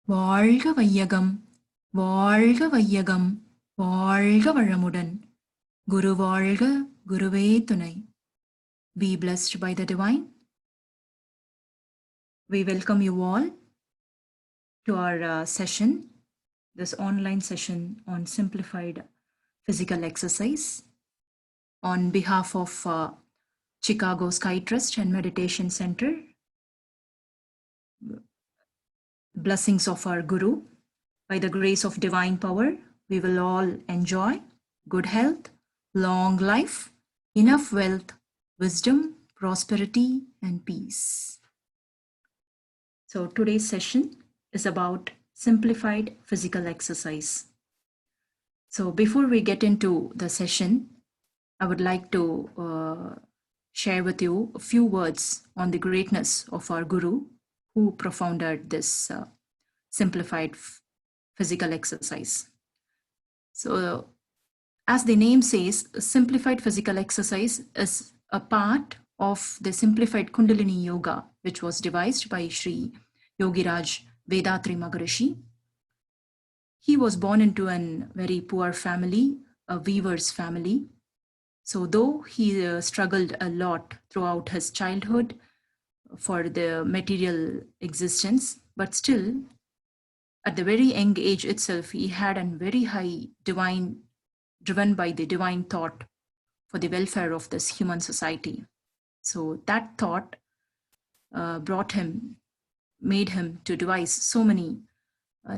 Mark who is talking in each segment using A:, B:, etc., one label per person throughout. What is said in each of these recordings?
A: வாழ்க வையகம், வாழ்க வையகம், வாழ்க வளமுடன். குரு வாழ்க, குருவே துணை. Be blessed by the divine. We welcome you all to our session, this online session on simplified physical exercise on behalf of Chicago Sky Trust and Meditation Center. Blessings of our Guru. By the grace of divine power, we will all enjoy good health, long life, enough wealth, wisdom, prosperity, and peace. So today's session is about simplified physical exercise. So before we get into the session, I would like to share with you a few words on the greatness of our Guru who propounded this simplified physical exercise. So as the name says, simplified physical exercise is a part of the simplified Kundalini Yoga, which was devised by Sri Yogiraj Vedatri Maharishi. He was born into a very poor family, a weaver's family. So though he struggled a lot throughout his childhood for the material existence, but still at the very young age itself, he had a very high driven by the divine thought for the welfare of this human society. So that thought made him to devise so many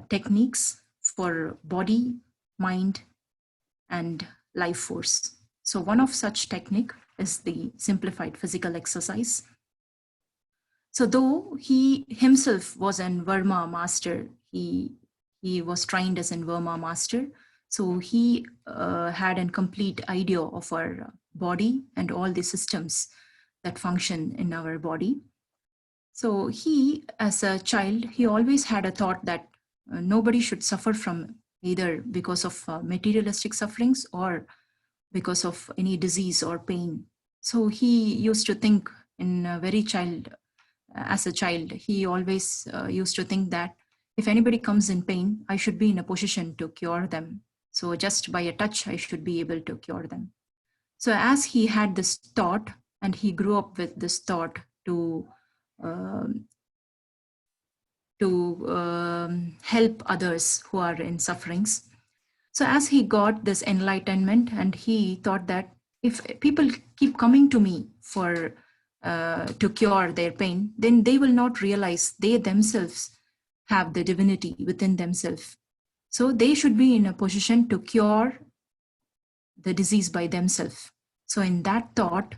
A: techniques for body, mind, and life force. So one of such technique is the simplified physical exercise. So though he himself was a Verma master, he was trained as a Verma master. So he had a complete idea of our body and all the systems that function in our body. So he, as a child, he always had a thought that nobody should suffer from either because of materialistic sufferings or because of any disease or pain. So he used to think as a child, he always used to think that if anybody comes in pain, I should be in a position to cure them. So just by a touch, I should be able to cure them. So as he had this thought, and he grew up with this thought to help others who are in sufferings. So as he got this enlightenment, and he thought that if people keep coming to me for to cure their pain, then they will not realize they themselves have the divinity within themselves. So they should be in a position to cure the disease by themselves. So in that thought,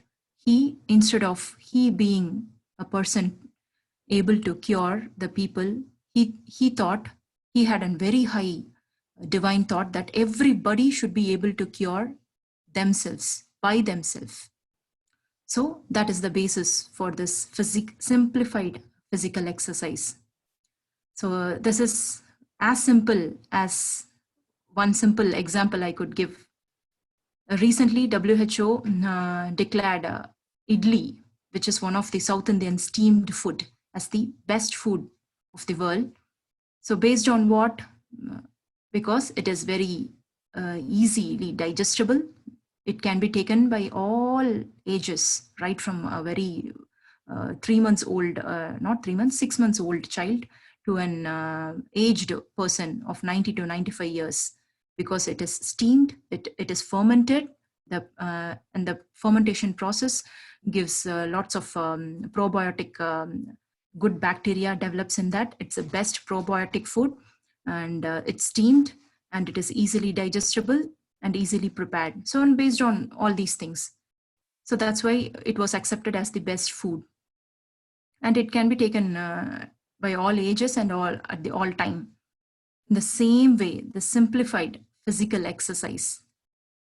A: instead of he being a person able to cure the people, he thought he had a very high divine thought that everybody should be able to cure themselves by themselves. So that is the basis for this simplified physical exercise. So this is as simple as one simple example I could give. Recently, WHO declared idli, which is one of the South Indian steamed food, as the best food of the world. So based on what? Because it is very easily digestible. It can be taken by all ages, right from a very 3 months old, not 3 months, 6 months old child to an aged person of 90 to 95 years, because it is steamed, it is fermented, and the fermentation process gives lots of probiotic good bacteria develops in that. It's the best probiotic food, and it's steamed, and it is easily digestible and easily prepared. So based on all these things, so that's why it was accepted as the best food, and it can be taken by all ages and all time. In the same way, the simplified physical exercise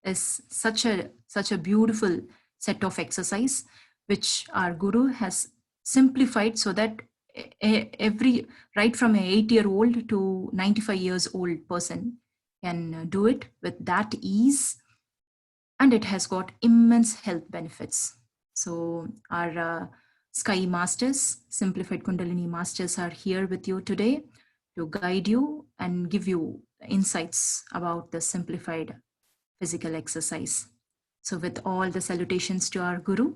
A: is such a beautiful set of exercise which our Guru has simplified, so that right from an 8-year-old to 95 years old person can do it with that ease, and it has got immense health benefits. So our Sky Masters, Simplified Kundalini Masters, are here with you today to guide you and give you insights about the simplified physical exercise. So with all the salutations to our Guru,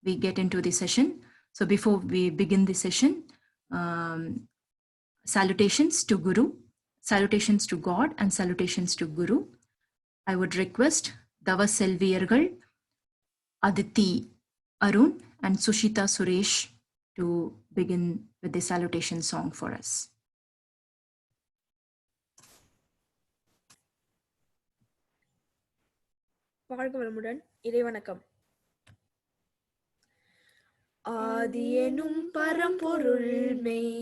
A: we get into the session. So before we begin the session, salutations to Guru, salutations to God, and salutations to Guru. I would request Dava Selviyargal, Aditi Arun, and Sushita Suresh to begin with the salutation song for us.
B: வாழ்க வளமுடன். இறைவணக்கம். ஆதி எனும் பரம்பொருள் மெய்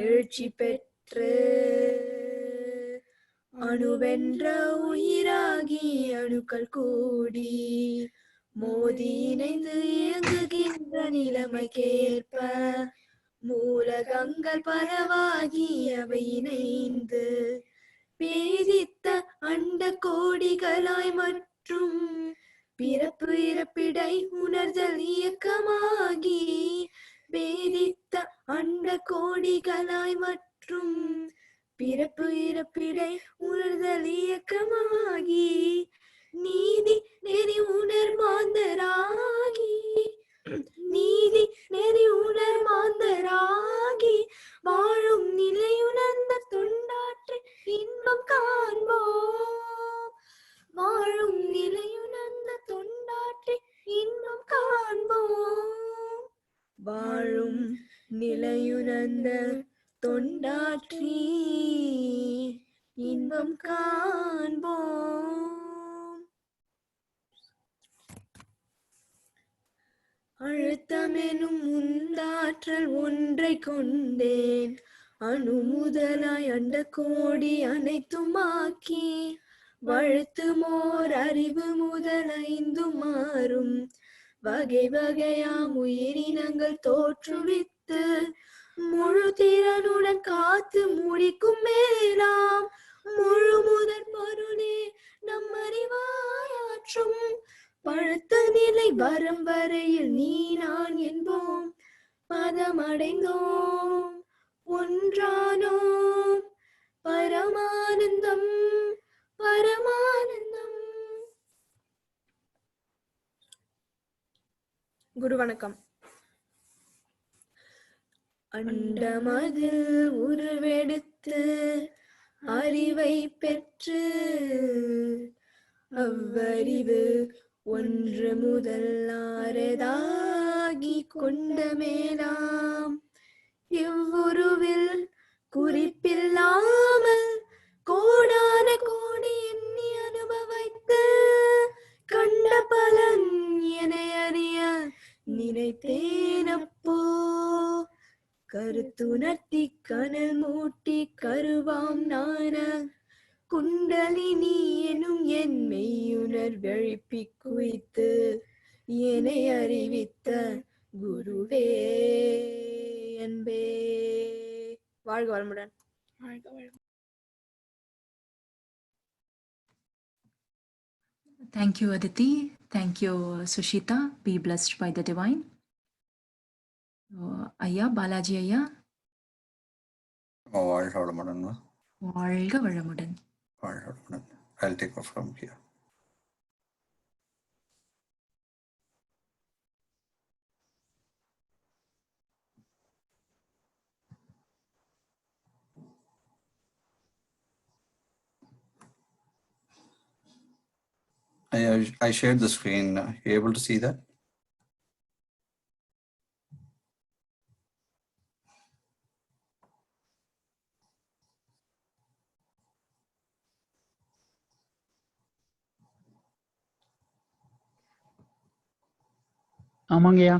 B: எழுச்சி பெற்று அணுவென்ற உயிராகி அணுக்கள் கூடி மோதி இணைந்து இயங்குகின்ற நிலைமைக்கேற்ப மூலகங்கள் பரவாகி அவை இணைந்து பேதித்த அண்ட கோடிகளாய் மற்றும் பிறப்பு இறப்பிடை உணர்தல் இயக்கமாகி பேதித்த அண்ட கோடிகளாய் மற்றும் பிறப்பு இறப்பிடை உணர்தல் இயக்கமாகி நீதி நெறி உணர் மாந்தராகி நீதி நெறி உணர் மாந்தராகி வாழும் நிலையுணர்ந்த தொண்டாற்று இன்பம் காண்போம். வாழும் நிலையுணர்ந்த தொண்டாற்று இன்பம் காண்போம். வாழும் நிலையுணர்ந்த தொண்டாற்றி இன்பம் காண்போம். அழுத்தமெனும் உந்தாற்றல் ஒன்றை கொண்டேன் அணு முதலாய் அண்ட கோடி அனைத்துமாக்கி வழுத்துமோர் அறிவு முதல் ஐந்து மாறும் வகை வகையாம் உயிரினங்கள் தோற்றுவித்து முழு திறனுடன் காத்து முடிக்கும் மேலாம் முழு முதற் பொருளே நம் அறிவாயாற்றும் பழுத்த நிலை வரும் வரையில் நீ நான் என்போம் பதமடைந்தோம் ஒன்றானோம் பரமானந்தம் பரமானந்தம். குரு வணக்கம். அண்டமதில் உருவெடுத்து அறிவை பெற்று அவ்வறிவு ஒன்று முதல் ஆறதாகி கொண்ட மேலாம் இவ்வுருவில் குறிப்பில்லாமல் கோடான கோடி எண்ணி அனுபவித்து கண்ட பலன் என அறிய நினைத்தேனப்போ கருத்துணர்த்தி கனல் மூட்டி கருவாம் நான குண்டலினி எனும் என் மெய்யுணர் வெழிப்பி குவித்து என்னை அறிவித்த குருவே அன்பே. வாழ்க வளமுடன். வாழ்க வளமுடன்.
A: Thank you, Aditi. Thank you, Sushita. Be blessed by the divine. Ayya, Balaji Ayya.
C: வாழ்க வளமுடன்.
A: வாழ்க வளமுடன்.
C: வாழ்க வளமுடன். I'll take off from here. I shared the screen. You able to see that?
D: ஆமாங்கய்யா.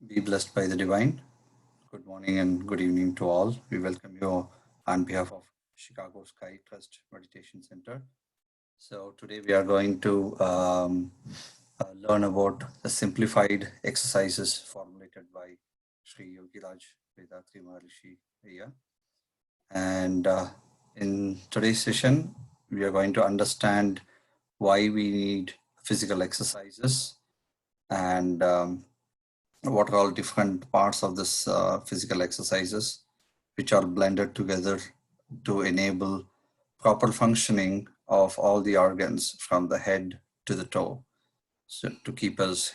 C: Be blessed by the divine. Good morning and good evening to all. We welcome you on behalf of Chicago Sky Trust Meditation Center. So today we are going to learn about the simplified exercises formulated by Sri Yogiraj Vedatri Maharishi here. And in today's session, we are going to understand why we need physical exercises and what are all different parts of this physical exercises, which are blended together to enable proper functioning of all the organs from the head to the toe, so to keep us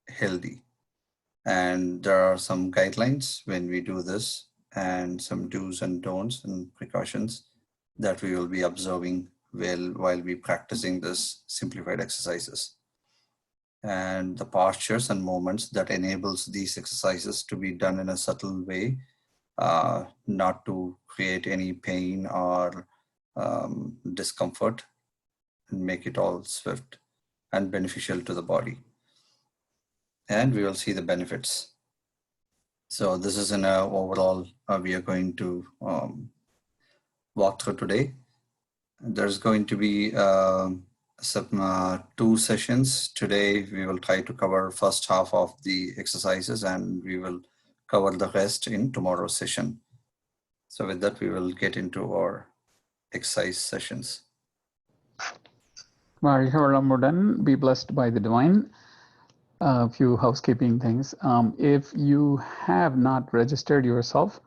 C: healthy. And there are some guidelines when we do this, and some do's and don'ts and precautions that we will be observing while we practicing this simplified exercises, and the postures and movements that enables these exercises to be done in a subtle way, not to create any pain or discomfort, and make it all swift and beneficial to the body. And we will see the benefits. So this is in a overall we are going to walk through today. There's going to be some 2 sessions. Today we will try to cover first half of the exercises, and we will cover the rest in tomorrow's session. So with that, we will get into our exercise sessions.
D: Modern, be blessed by the divine. A few housekeeping things. If you have not registered yourself,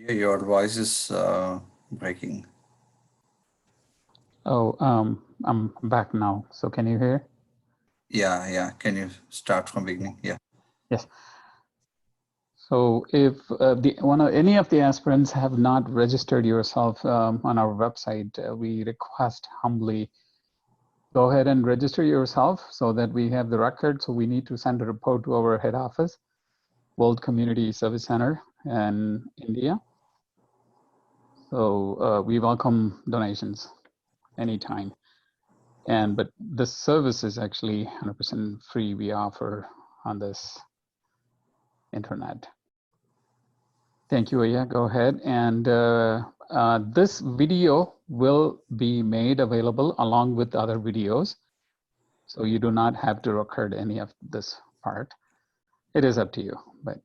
C: Yeah, your voice is breaking.
D: I'm back now. So can you hear?
C: Yeah. Can you start from beginning? Yeah.
D: Yes. So if any of the aspirants have not registered yourself on our website, we request humbly go ahead and register yourself so that we have the record. So we need to send a report to our head office, World Community Service Center in India. So we welcome donations anytime. But the service is actually 100% free. We offer on this internet. Thank you, Aya. Go ahead. And this video will be made available along with other videos. So you do not have to record any of this part. It is up to you, but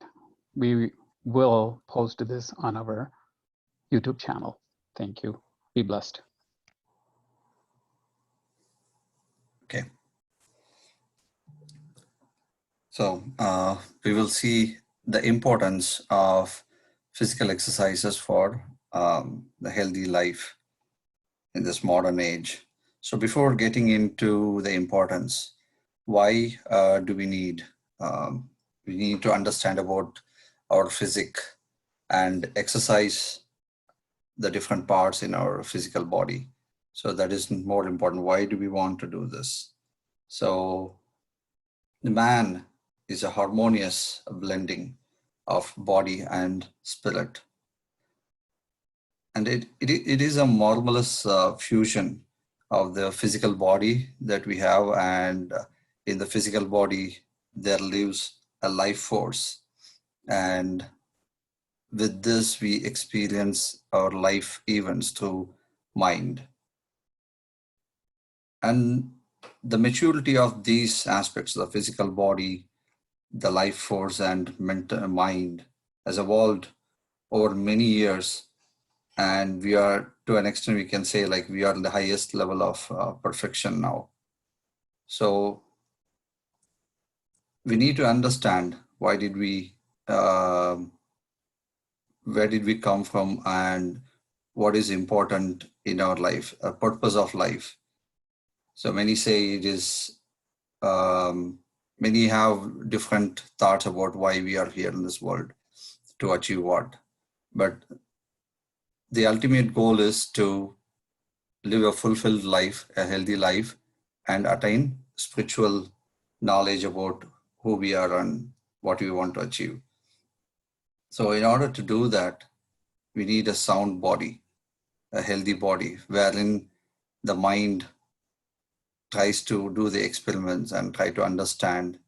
D: we will post this on our YouTube channel. Thank you. Be blessed.
C: Okay. So we will see the importance of physical exercises for the healthy life in this modern age. So before getting into the importance, why do we need to understand about our physique and exercise the different parts in our physical body. So that is more important. Why do we want to do this? So the man is a harmonious blending of body and spirit. And it is a marvelous fusion of the physical body that we have, and in the physical body there lives a life force, and with this we experience our life events through mind. And the maturity of these aspects, the physical body, the life force, and mental mind, has evolved over many years, and we are, to an extent we can say, like, we are in the highest level of perfection now. So we need to understand why did we where did we come from, and what is important in our life, a purpose of life. So many say it is many have different thoughts about why we are here in this world, to achieve what. But the ultimate goal is to live a fulfilled life, a healthy life, and attain spiritual knowledge about who we are and what we want to achieve. So in order to do that, we need a sound body, a healthy body, wherein the mind tries to do the experiments and try to understand,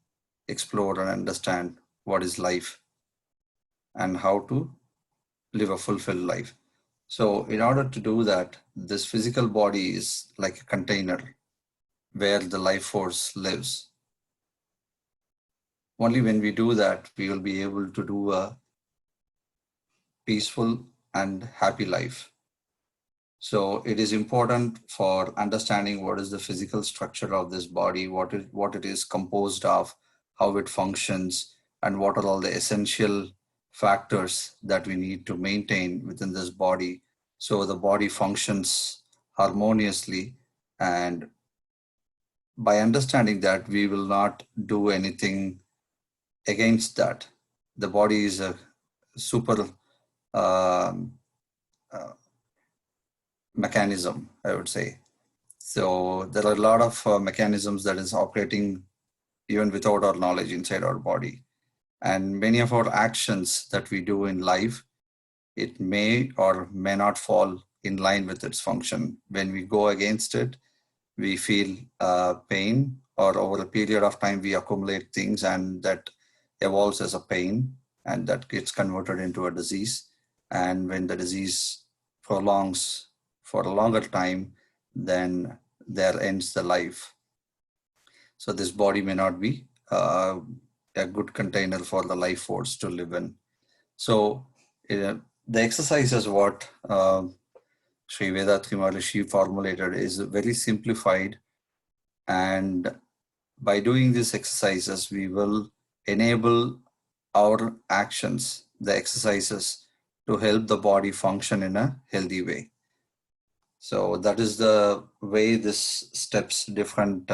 C: explore and understand what is life and how to live a fulfilled life. So in order to do that, this physical body is like a container where the life force lives. Only when we do that, we will be able to do a peaceful and happy life. So it is important for understanding what is the physical structure of this body, what it is composed of, how it functions, and what are all the essential factors that we need to maintain within this body so the body functions harmoniously. And by understanding that, we will not do anything against that. The body is a super um, uh, mechanism, I would say. So there are a lot of mechanisms that is operating even without our knowledge inside our body. And many of our actions that we do in life, it may or may not fall in line with its function. When we go against it, we feel pain, or over a period of time, we accumulate things and that evolves as a pain and that gets converted into a disease. And when the disease prolongs for a longer time, then there ends the life. So this body may not be a good container for the life force to live in. So the exercises what Sri Vedatri Maharishi formulated is very simplified, and by doing these exercises, we will enable our actions, the exercises, to help the body function in a healthy way. So that is the way this steps different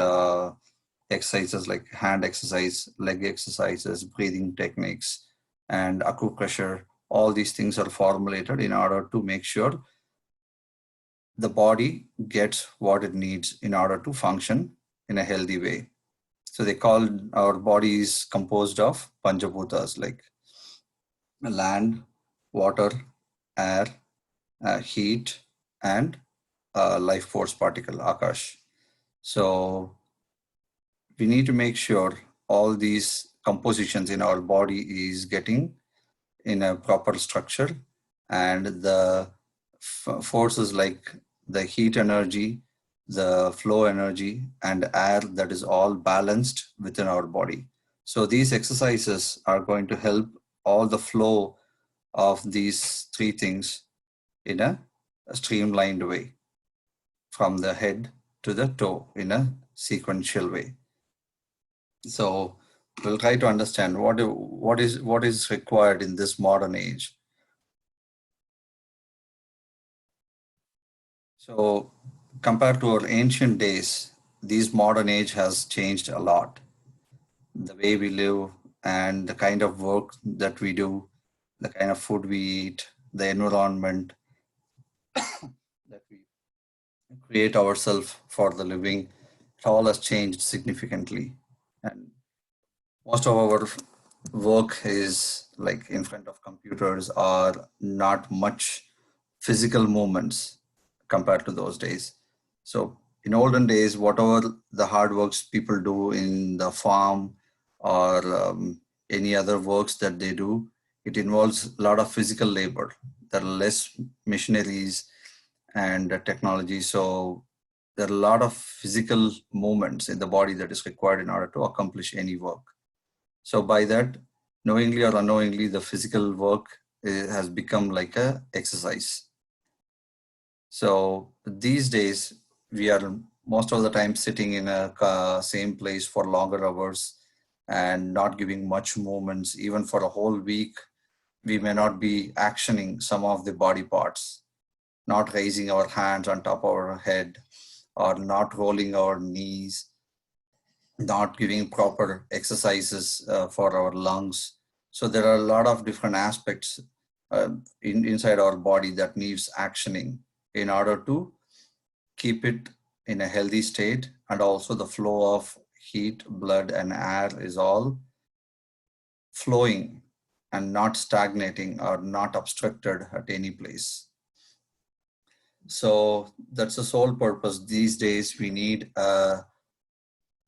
C: exercises like hand exercise, leg exercises, breathing techniques, and acupressure. All these things are formulated in order to make sure the body gets what it needs in order to function in a healthy way. So they call our body is composed of Panjabhutas like land, water, air, heat, and life force particle, Akash. So we need to make sure all these compositions in our body is getting in a proper structure, and the forces like the heat energy, the flow energy, and air, that is all balanced within our body. So these exercises are going to help all the flow of these three things in a streamlined way from the head to the toe in a sequential way. So we'll try to understand what is required in this modern age. So compared to our ancient days, these modern age has changed a lot. The way we live and the kind of work that we do, the kind of food we eat, the environment that we create ourselves for the living, it all has changed significantly. And most of our work is like in front of computers, or not much physical movements compared to those days. So in olden days, whatever the hard works people do in the farm or any other works that they do, it involves a lot of physical labor. There are less machineries and technology. So there are a lot of physical movements in the body that is required in order to accomplish any work. So by that, knowingly or unknowingly, the physical work has become like a exercise. So these days, we are most of the time sitting in a same place for longer hours and not giving much movements. Even for a whole week, we may not be actioning some of the body parts, not raising our hands on top of our head, or not rolling our knees, not giving proper exercises for our lungs. So there are a lot of different aspects inside our body that needs actioning in order to keep it in a healthy state, and also the flow of heat, blood, and air is all flowing and not stagnating or not obstructed at any place. So that's the sole purpose. These days we need a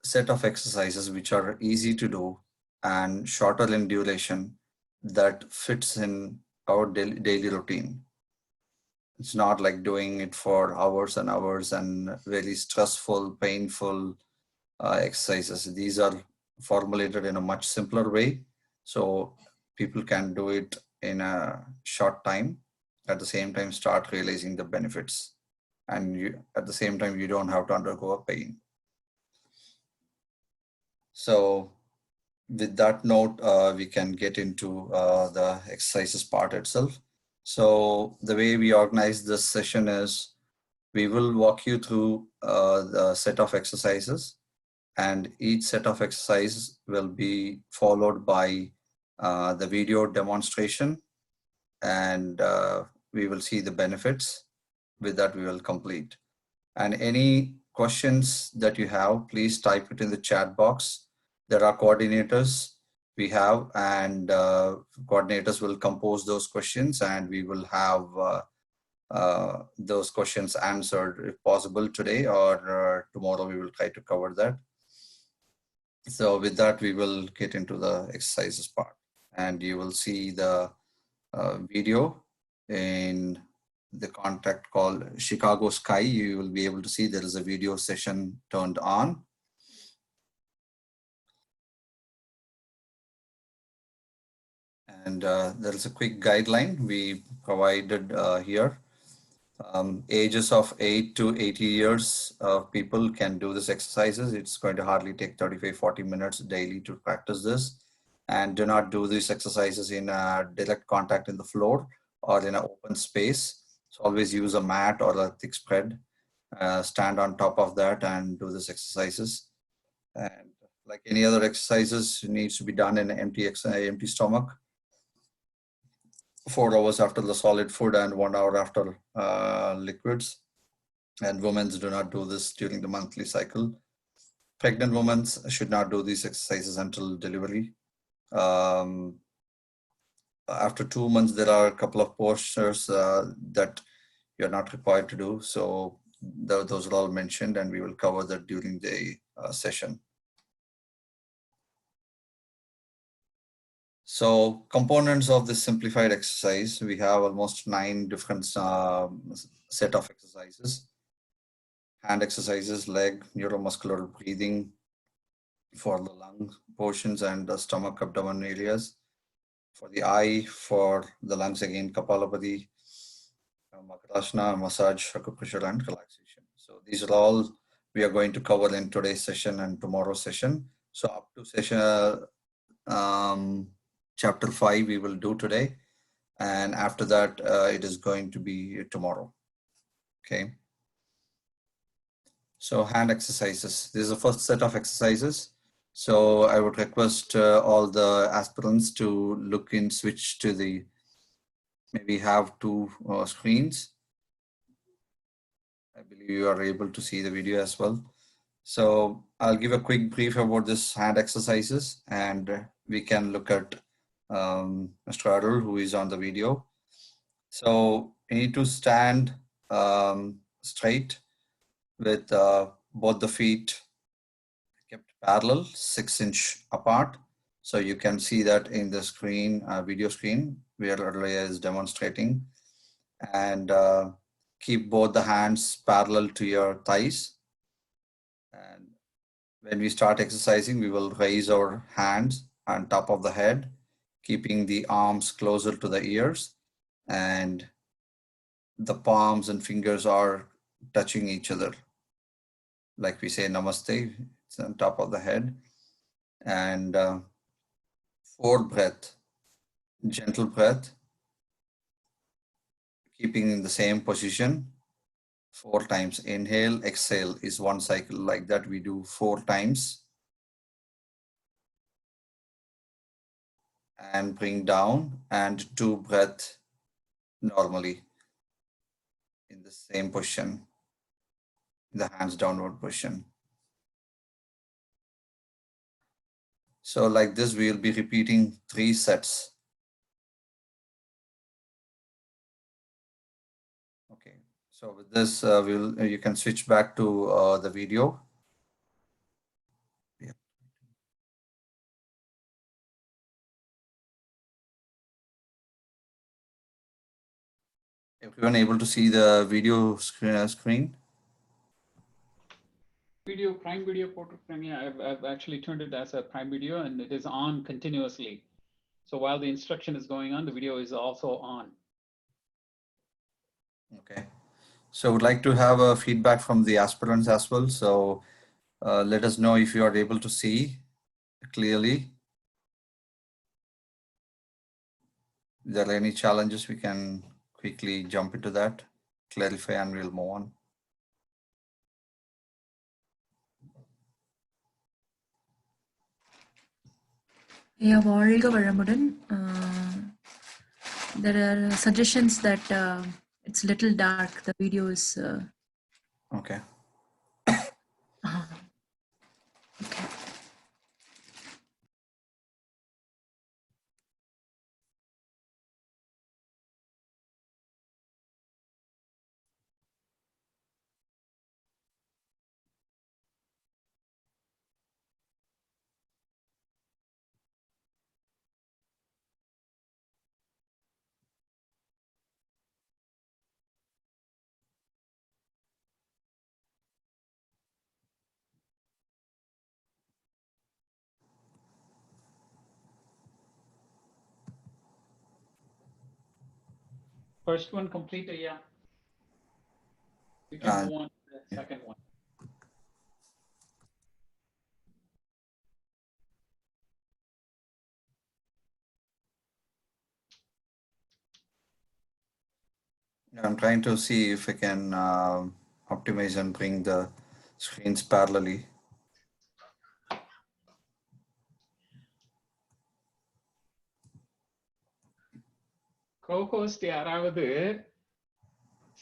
C: set of exercises which are easy to do and shorter in duration that fits in our daily routine. It's not like doing it for hours and hours and very stressful, painful exercises. These are formulated in a much simpler way, so people can do it in a short time. At the same time, start realizing the benefits, and at the same time, you don't have to undergo a pain. So with that note, we can get into the exercises part itself. So the way we organize this session is we will walk you through the set of exercises, and each set of exercises will be followed by the video demonstration, and we will see the benefits. With that, we will complete. And any questions that you have, please type it in the chat box. There are coordinators we have, and coordinators will compose those questions, and we will have those questions answered if possible today, or tomorrow we will try to cover that. So with that, we will get into the exercises part, and you will see the video in the contact called Chicago Sky. You will be able to see there is a video session turned on. And there is a quick guideline we provided here. Ages of 8 to 80 years of people can do this exercises. It's going to hardly take 35-40 minutes daily to practice this. And do not do these exercises in direct contact in the floor or in an open space. So always use a mat or a thick spread. Stand on top of that and do these exercises. And like any other exercises, it needs to be done in an empty stomach. 4 hours after the solid food and 1 hour after liquids. And women do not do this during the monthly cycle. Pregnant women should not do these exercises until delivery. After 2 months, there are a couple of postures that you're not required to do. So those are all mentioned, and we will cover that during the session. So components of this simplified exercise, we have almost 9 different set of exercises. Hand exercises, leg, neuromuscular breathing for the lung portions and the stomach, abdomen areas. For the eye, for the lungs, again, Kapalabhati, Makarasana, massage, acupressure, and relaxation. So these are all we are going to cover in today's session and tomorrow's session. So up to session chapter 5 we will do today, and after that it is going to be tomorrow. Okay. So hand exercises. This is the first set of exercises. So I would request all the aspirants to look in, switch to the, maybe have 2 screens. I believe you are able to see the video as well. So I'll give a quick brief about this hand exercises, and we can look at Mr. Arul, who is on the video. So you need to stand straight with both the feet kept parallel, 6-inch apart. So you can see that in the screen, video screen, where Arulya is demonstrating. And keep both the hands parallel to your thighs. And when we start exercising, we will raise our hands on top of the head, keeping the arms closer to the ears, and the palms and fingers are touching each other. Like we say namaste, it's on top of the head. And 4 breath, gentle breath, keeping in the same position 4 times. Inhale, exhale is 1 cycle. Like that we do 4 times. And bring down, and 2 breath normally in the same position, the hands downward position. So like this, we will be repeating 3 sets. Okay, so with this, you can switch back to the video. Yeah. Everyone able to see the video screen?
D: Video, Prime Video Portrait Frame, yeah, I've actually turned it as a Prime Video and it is on continuously. So while the instruction is going on, the video is also on.
C: Okay. So would like to have a feedback from the aspirants as well. So let us know if you are able to see clearly. If there are any challenges, we can quickly jump into that, clarify, and we'll move on.
A: Yeah, வாழ்க வளமுடன். There are suggestions that it's little dark. The video is
C: Okay.
A: okay.
D: First one complete, yeah. You can move on to the second one.
C: I'm trying to see if I can optimize and bring the screens parallelly.
D: Co-host யாராவது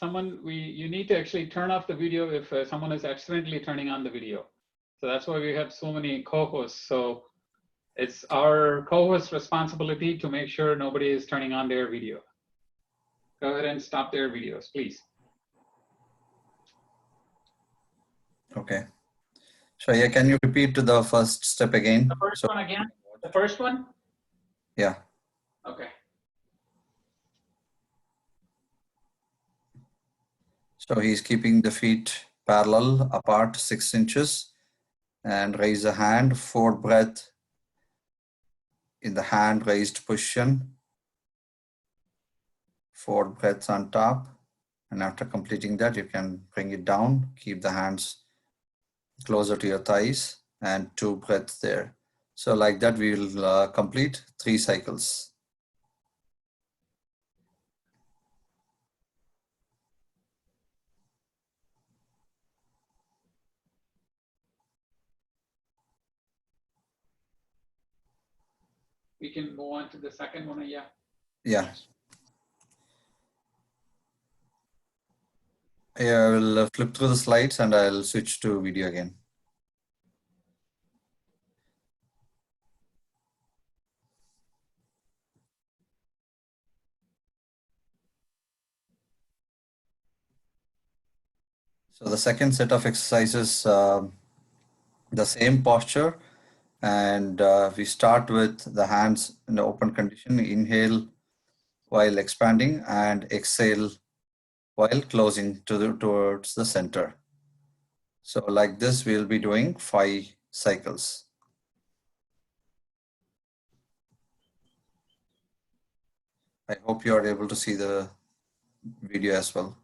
D: someone you need to actually turn off the video if someone is accidentally turning on the video. So that's why we have so many co-hosts. So it's our co-host responsibility to make sure nobody is turning on their video. Go ahead and stop their videos, please.
C: Okay. So yeah, can you repeat to the first step again?
D: The first one again? The first one?
C: Yeah.
D: Okay.
C: So he's keeping the feet parallel apart 6 inches and raise the hand, 4 breath in the hand raised position, 4 breaths on top. And after completing that, you can bring it down, keep the hands closer to your thighs and 2 breaths there. So like that, we will complete 3 cycles.
D: We can move on to the second one, yeah.
C: Yeah. I will flip through the slides and I'll switch to video again. So the second set of exercises, the same posture, and we start with the hands in the open condition. Inhale while expanding and exhale while closing towards the center. So like this, we'll be doing 5 cycles. I hope you are able to see the video as well.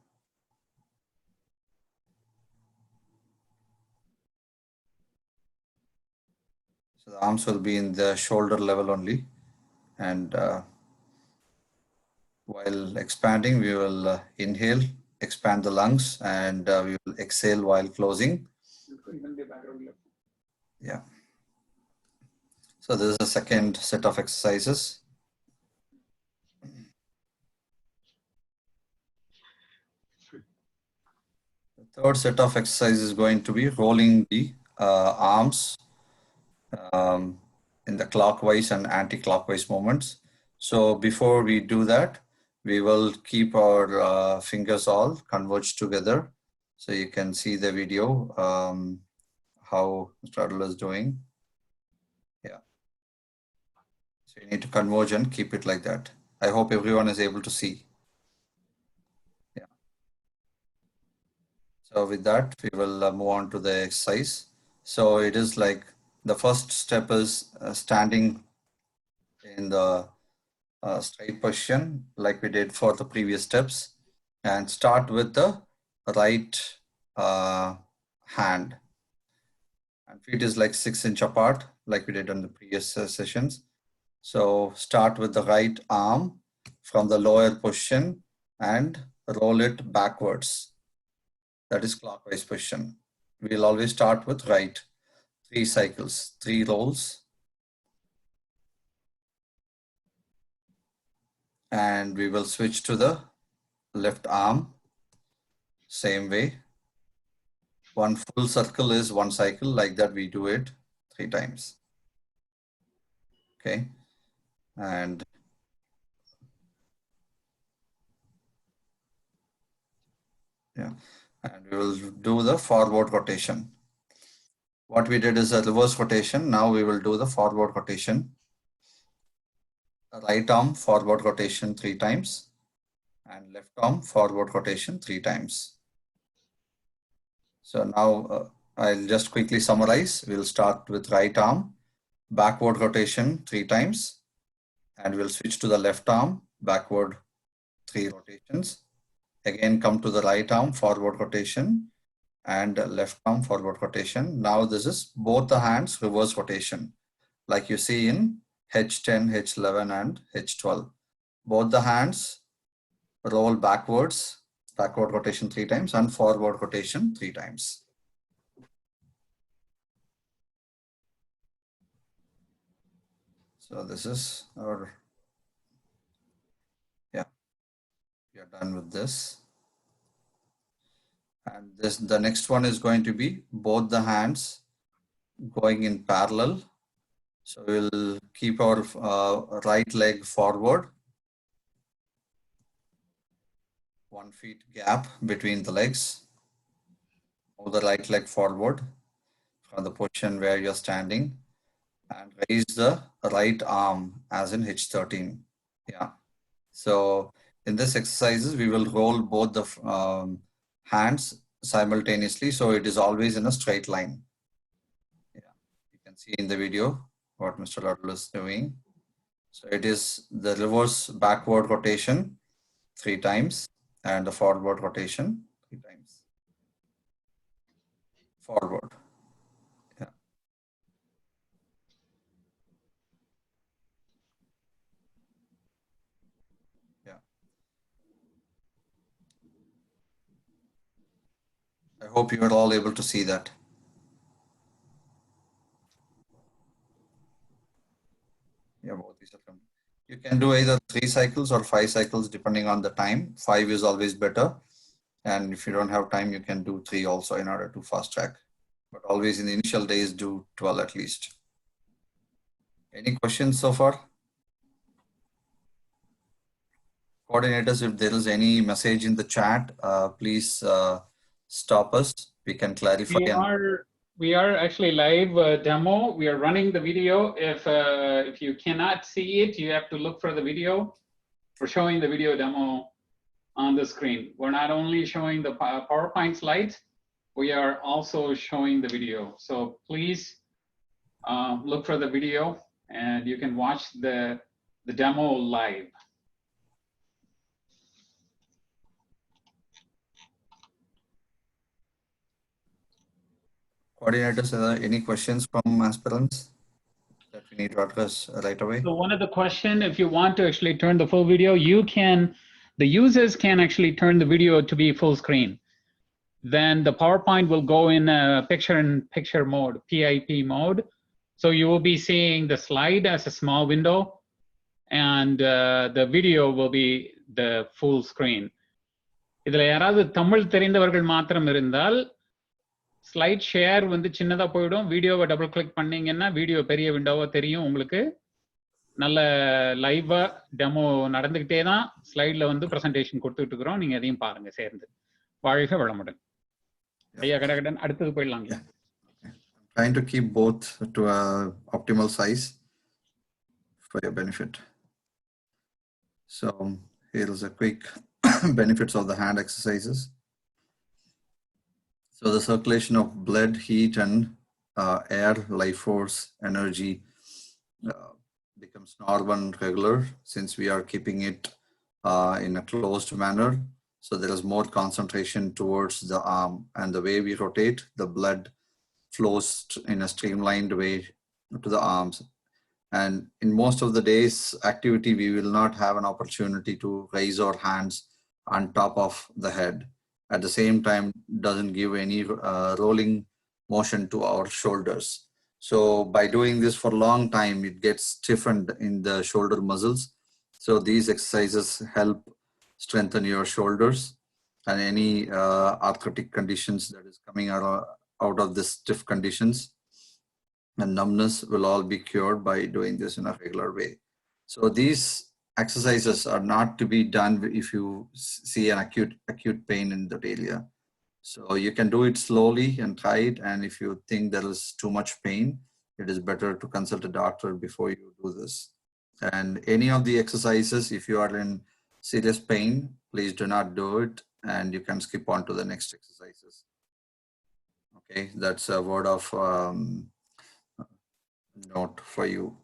C: So the arms will be in the shoulder level only. And while expanding, we will inhale, expand the lungs, and we will exhale while closing. Yeah. So this is the second set of exercises. The third set of exercise is going to be rolling the arms in the clockwise and anti-clockwise movements. So before we do that, we will keep our fingers all converged together. So you can see the video, how Mr. Adul is doing. Yeah. So you need to converge and keep it like that. I hope everyone is able to see. Yeah. So with that, we will move on to the exercise. So it is like the first step is standing in the straight position like we did for the previous steps, and start with the right hand, and feet is like 6 inches apart like we did on the previous sessions. So start with the right arm from the lower position and roll it backwards. That is clockwise position. We'll always start with right. 3 cycles, 3 rolls. And we will switch to the left arm. Same way. One full circle is 1 cycle. Like that we do it 3 times. Okay. And yeah. And we will do the forward rotation. What we did is a reverse rotation. Now we will do the forward rotation. Right arm forward rotation 3 times and left arm forward rotation 3 times. So now I'll just quickly summarize. We'll start with right arm, backward rotation 3 times, and we'll switch to the left arm, backward 3 rotations. Again, come to the right arm, forward rotation, and left arm forward rotation. Now this is both the hands reverse rotation, like you see in H10, H11, and H12. Both the hands roll backwards, backward rotation 3 times, and forward rotation 3 times. So this is our, yeah, we are done with this. And this, the next one is going to be both the hands going in parallel. So we'll keep our right leg forward, 1 feet gap between the legs. Move the right leg forward from the position where you're standing and raise the right arm as in H13. Yeah. So in this exercises, we will roll both the hands simultaneously. So it is always in a straight line. Yeah. You can see in the video what Mr. Luddle is doing. So it is the reverse backward rotation 3 times and the forward rotation 3 times. Forward. Yeah. Yeah. I hope you are all able to see that. Yeah, both these are coming. You can do either 3 cycles or 5 cycles depending on the time. 5 is always better. And if you don't have time, you can do 3 also in order to fast track. But always in the initial days, do 12 at least. Any questions so far? Coordinators, if there is any message in the chat, please stop us. We can clarify.
D: We are actually live demo. We are running the video. If you cannot see it, you have to look for the video. We're showing the video demo on the screen. We're not only showing the PowerPoint slides, we are also showing the video. So please look for the video and you can watch the demo live.
C: Coordinators, are there any questions from aspirants that we need to address right away?
D: So one of the question, if you want to actually turn the full video, you can, the users can actually turn the video to be full screen. Then the PowerPoint will go in picture-in-picture mode, PIP mode. So you will be seeing the slide as a small window, and the video will be the full screen. இதில் யாராவது தமிழ் தெரிந்தவர்கள் மாத்திரம் இருந்தால் slide share வந்து சின்னதாக போயிடும். வீடியோவை double click பண்ணீங்கன்னா வீடியோ பெரிய விண்டோவாக தெரியும். உங்களுக்கு நல்ல லைவாக டெமோ நடந்துக்கிட்டே தான் ஸ்லைடில் வந்து ப்ரெசன்டேஷன் கொடுத்துட்டு இருக்கிறோம். நீங்கள் அதையும் பாருங்க சேர்ந்து. வாழ்க வளமுடன். ஐயா கடகடன் அடுத்தது போயிடலாங்க.
C: Trying to keep both to an optimal size for your benefit. So here is a quick benefits of the hand exercises. So the circulation of blood, heat, and air, life force, energy becomes normal and regular since we are keeping it in a closed manner. So there is more concentration towards the arm, and the way we rotate, the blood flows in a streamlined way to the arms. And in most of the day's activity, we will not have an opportunity to raise our hands on top of the head. At the same time, doesn't give any rolling motion to our shoulders. So by doing this for a long time, it gets stiffened in the shoulder muscles. So these exercises help strengthen your shoulders, and any arthritic conditions that is coming out of this stiff conditions and numbness will all be cured by doing this in a regular way. So these exercises are not to be done if you see an acute pain in that area. So you can do it slowly and try it. And if you think there is too much pain, it is better to consult a doctor before you do this. And any of the exercises, if you are in serious pain, please do not do it, and you can skip on to the next exercises. Okay, that's a word of note for you.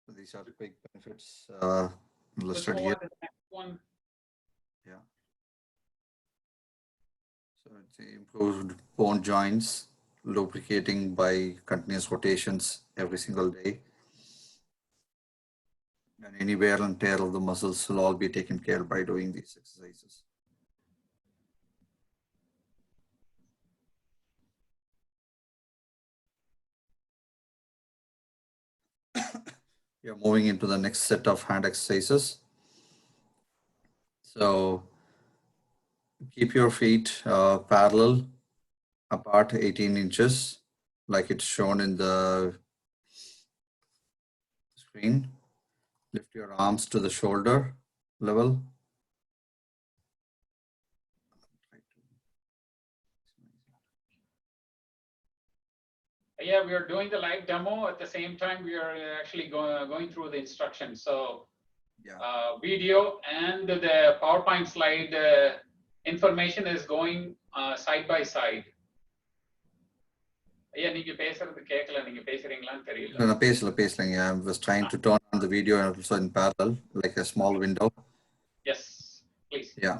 C: So these are the quick benefits listed here.
D: One.
C: Yeah. So it's improved bone joints, lubricating by continuous rotations every single day. And any wear and tear of the muscles will all be taken care by doing these exercises. We are moving into the next set of hand exercises. So keep your feet parallel apart 18 inches, like it's shown in the screen. Lift your arms to the shoulder level.
D: Yeah, we are doing the live demo. At the same time, we are actually going through the instructions. So
C: yeah.
D: Video and the PowerPoint slide information is going side by side. Yeah, நீங்க பேசுறது கேட்கல, நீங்க பேசுறீங்களான்னு தெரியல.
C: No, பேசலங்க. I was trying to turn on the video and also in parallel, like a small window.
D: Yes, please.
C: Yeah.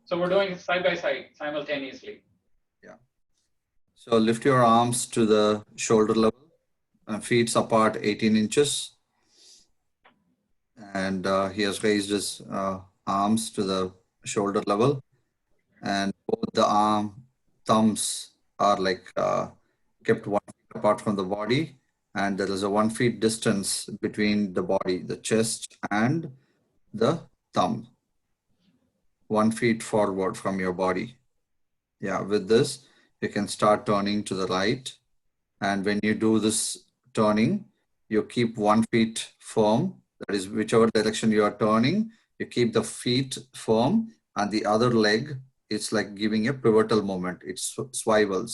D: So we're doing it side by side, simultaneously.
C: Yeah. So lift your arms to the shoulder level and feet apart 18 inches. And he has raised his arms to the shoulder level, and both the thumbs are like kept 1 feet apart from the body, and there is a 1 feet distance between the body, the chest, and the thumb. 1 feet forward from your body. Yeah, with this, you can start turning to the right. And when you do this turning, you keep 1 feet firm. That is, whichever direction you are turning, you keep the feet firm, and the other leg, it's like giving a pivotal moment. It swivels,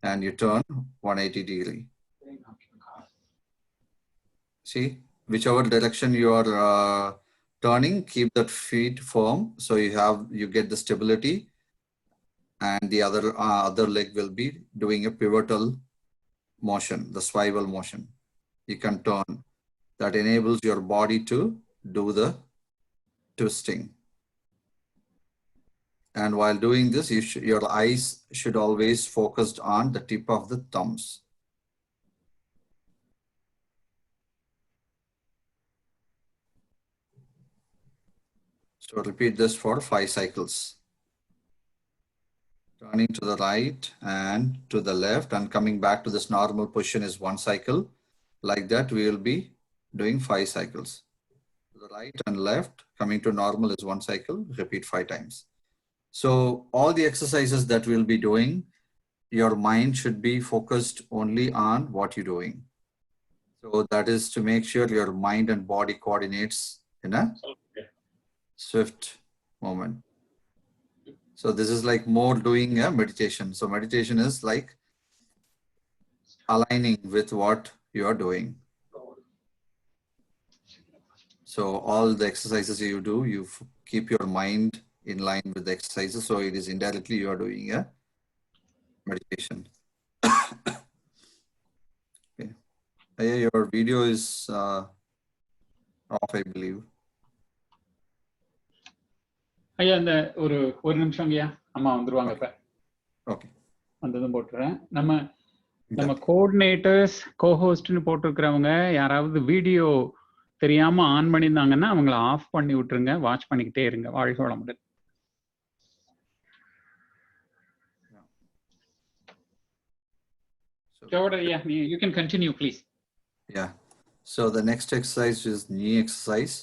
C: and you turn 180 degree. See, whichever direction you are turning, keep that feet firm, so you get the stability, and the other leg will be doing a pivotal motion, the swivel motion. You can turn. That enables your body to do the twisting. And while doing this, your eyes should always focus on the tip of the thumbs. So repeat this for 5 cycles. Turning to the right and to the left and coming back to this normal position is 1 cycle. Like that, we will be doing 5 cycles. To the right and left, coming to normal is 1 cycle, repeat 5 times. So all the exercises that we'll be doing, your mind should be focused only on what you're doing. So that is to make sure your mind and body coordinates in a swift moment. So this is like more doing a meditation. So meditation is like aligning with what you are doing. So all the exercises you do, you keep your mind in line with the exercises. So it is indirectly you are doing a meditation. Okay. Your video is off, I believe.
D: ஐயா இந்த ஒரு நிமிஷம் ஐயா அம்மா வந்துருவாங்க இப்ப.
C: Okay,
D: வந்ததும் போட்டுறேன். நம்ம கோஆர்டினேட்டர்ஸ் கோஹோஸ்ட்னு போட்டிருக்கிறவங்க யாராவது வீடியோ தெரியாம ஆன் பண்ணியிருந்தாங்கன்னா அவங்கள ஆஃப் பண்ணி விட்டுருங்க, வாட்ச் பண்ணிக்கிட்டே இருங்க. வாழ்க வளமுடன். You can continue, please.
C: Yeah. So the next exercise is knee exercise.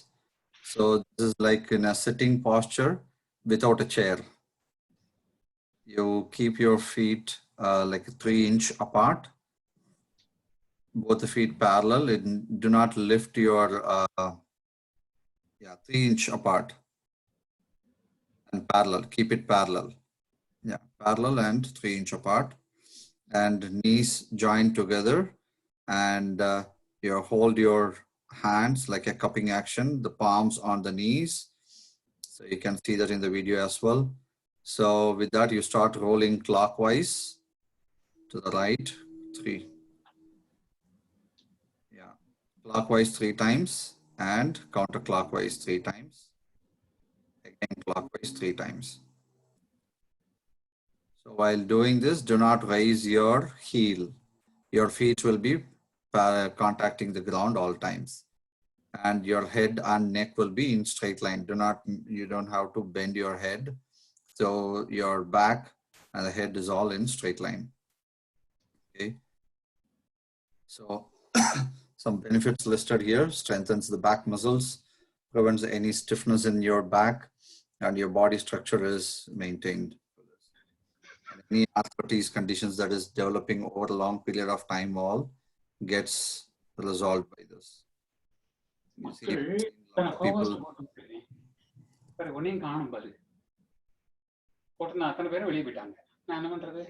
C: So this is like in a sitting posture without a chair. You keep your feet like 3 inch apart, both the feet parallel, and do not lift your 3 inch apart and parallel. Keep it parallel. Yeah, parallel and 3 inch apart, and knees joined together, and you hold your hands like a cupping action, the palms on the knees. So you can see that in the video as well. So with that, you start rolling clockwise to the right, 3. Yeah, clockwise 3 times and counterclockwise 3 times. Again, clockwise 3 times. So while doing this, do not raise your heel. Your feet will be contacting the ground all times. And your head and neck will be in straight line. You don't have to bend your head. So your back and the head is all in straight line. Okay. So some benefits listed here: strengthens the back muscles, prevents any stiffness in your back, and your body structure is maintained. And any arthritis conditions that is developing over a long period of time all gets resolved by this. You see, people.
D: ஒன்னையும் காணும் பாரு போட்டிருந்தேன், அத்தனை பேரும் வெளியே போயிட்டாங்க. நான் என்ன பண்றது?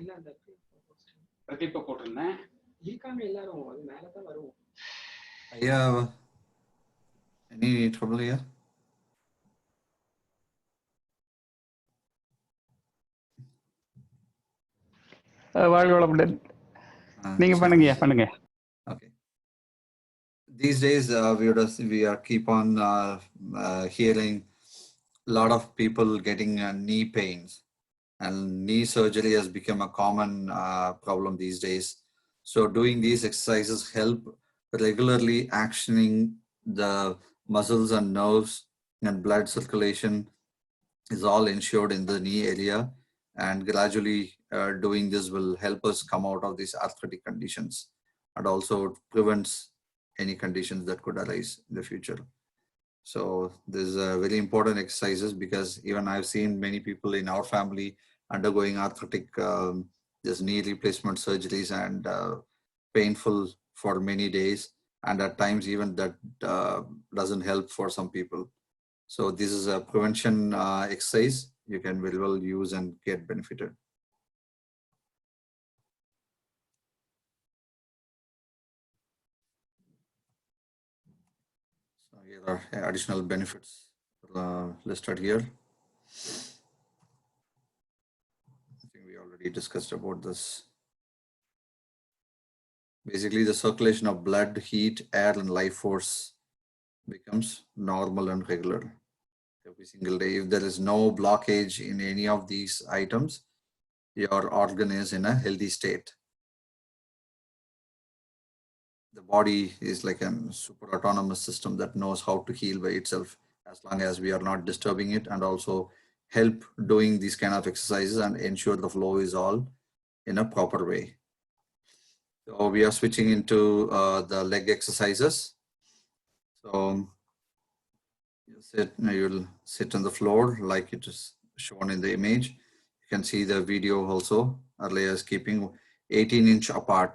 D: பிரதீப்ப போட்டிருந்தேன், இருக்காங்க எல்லாரும், அது மேலதான் வருவோம்.
C: ஐயா, any trouble here?
D: வாழ்க வளமுடன். நீங்க பண்ணுங்க.
C: Okay. These days, we are keep on hearing a lot of people getting knee pains, and knee surgery has become a common problem these days. So doing these exercises help regularly actioning the muscles and nerves, and blood circulation is all ensured in the knee area, and gradually doing this will help us come out of these arthritic conditions, and also prevents any conditions that could arise in the future. So this is very important exercises, because even I've seen many people in our family undergoing arthritic this knee replacement surgeries, and painful for many days, and at times even that doesn't help for some people. So this is a prevention exercise you can very well use and get benefited. So here are additional benefits listed here. I think we already discussed about this. Basically, the circulation of blood, heat, air, and life force becomes normal and regular every single day. If there is no blockage in any of these items, your organ is in a healthy state. The body is like a super autonomous system that knows how to heal by itself, as long as we are not disturbing it, and also help doing these kind of exercises and ensure the flow is all in a proper way. So we are switching into the leg exercises. So you'll sit on the floor like it is shown in the image. You can see the video also. Earlier is keeping 18 inch apart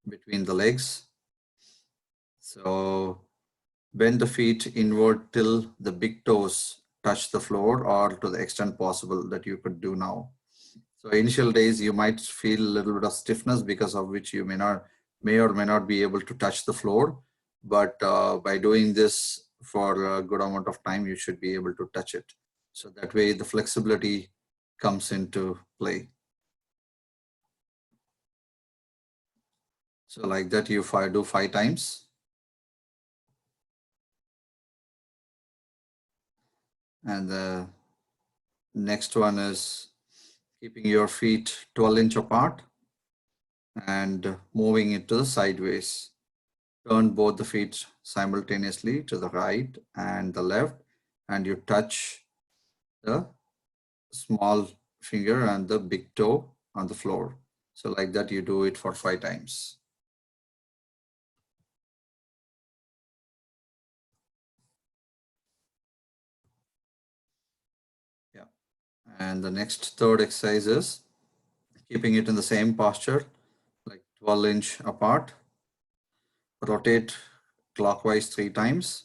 C: between the legs. So bend the feet inward till the big toes touch the floor, or to the extent possible that you could do now. So initial days, you might feel a little bit of stiffness, because of which you may or may not be able to touch the floor. But by doing this for a good amount of time, you should be able to touch it. So that way the flexibility comes into play. So like that, you do 5 times. And the next one is keeping your feet 12-inch apart and moving it to the sideways. Turn both the feet simultaneously to the right and the left, and you touch the small finger and the big toe on the floor. So like that, you do it for 5 times. Yeah. And the next third exercise is keeping it in the same posture, like 12-inch apart. Rotate clockwise 3 times.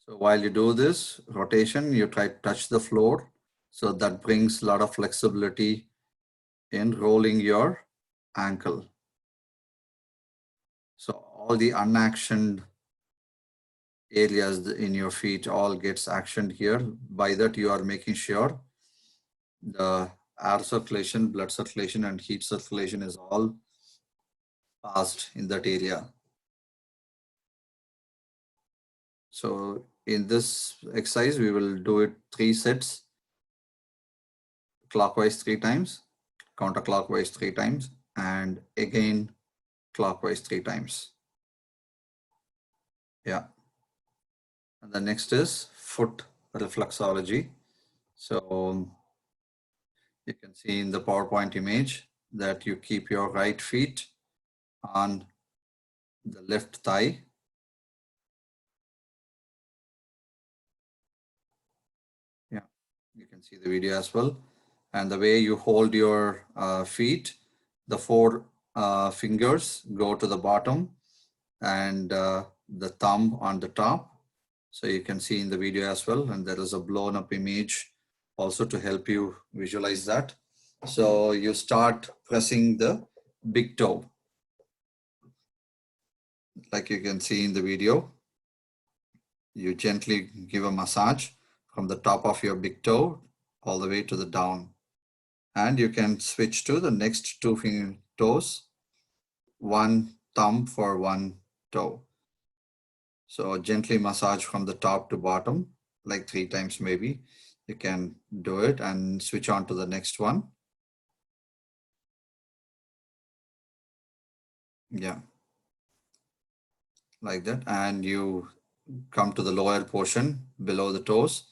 C: So while you do this rotation, you try to touch the floor. So that brings a lot of flexibility in rolling your ankle. So all the unactioned areas in your feet all gets actioned here. By that, you are making sure the air circulation, blood circulation, and heat circulation is all passed in that area. So in this exercise, we will do it 3 sets, clockwise 3 times, counterclockwise 3 times, and again clockwise 3 times. Yeah. And the next is foot reflexology. So you can see in the PowerPoint image that you keep your right feet on the left thigh. Yeah, you can see the video as well. And the way you hold your feet, the 4 fingers go to the bottom and the thumb on the top. So you can see in the video as well. And there is a blown up image also to help you visualize that. So you start pressing the big toe, like you can see in the video. You gently give a massage from the top of your big toe all the way to the down. And you can switch to the next 2 toes, 1 thumb for 1 toe. So gently massage from the top to bottom, like 3 times maybe. You can do it and switch on to the next one. Yeah, like that. And you come to the lower portion below the toes.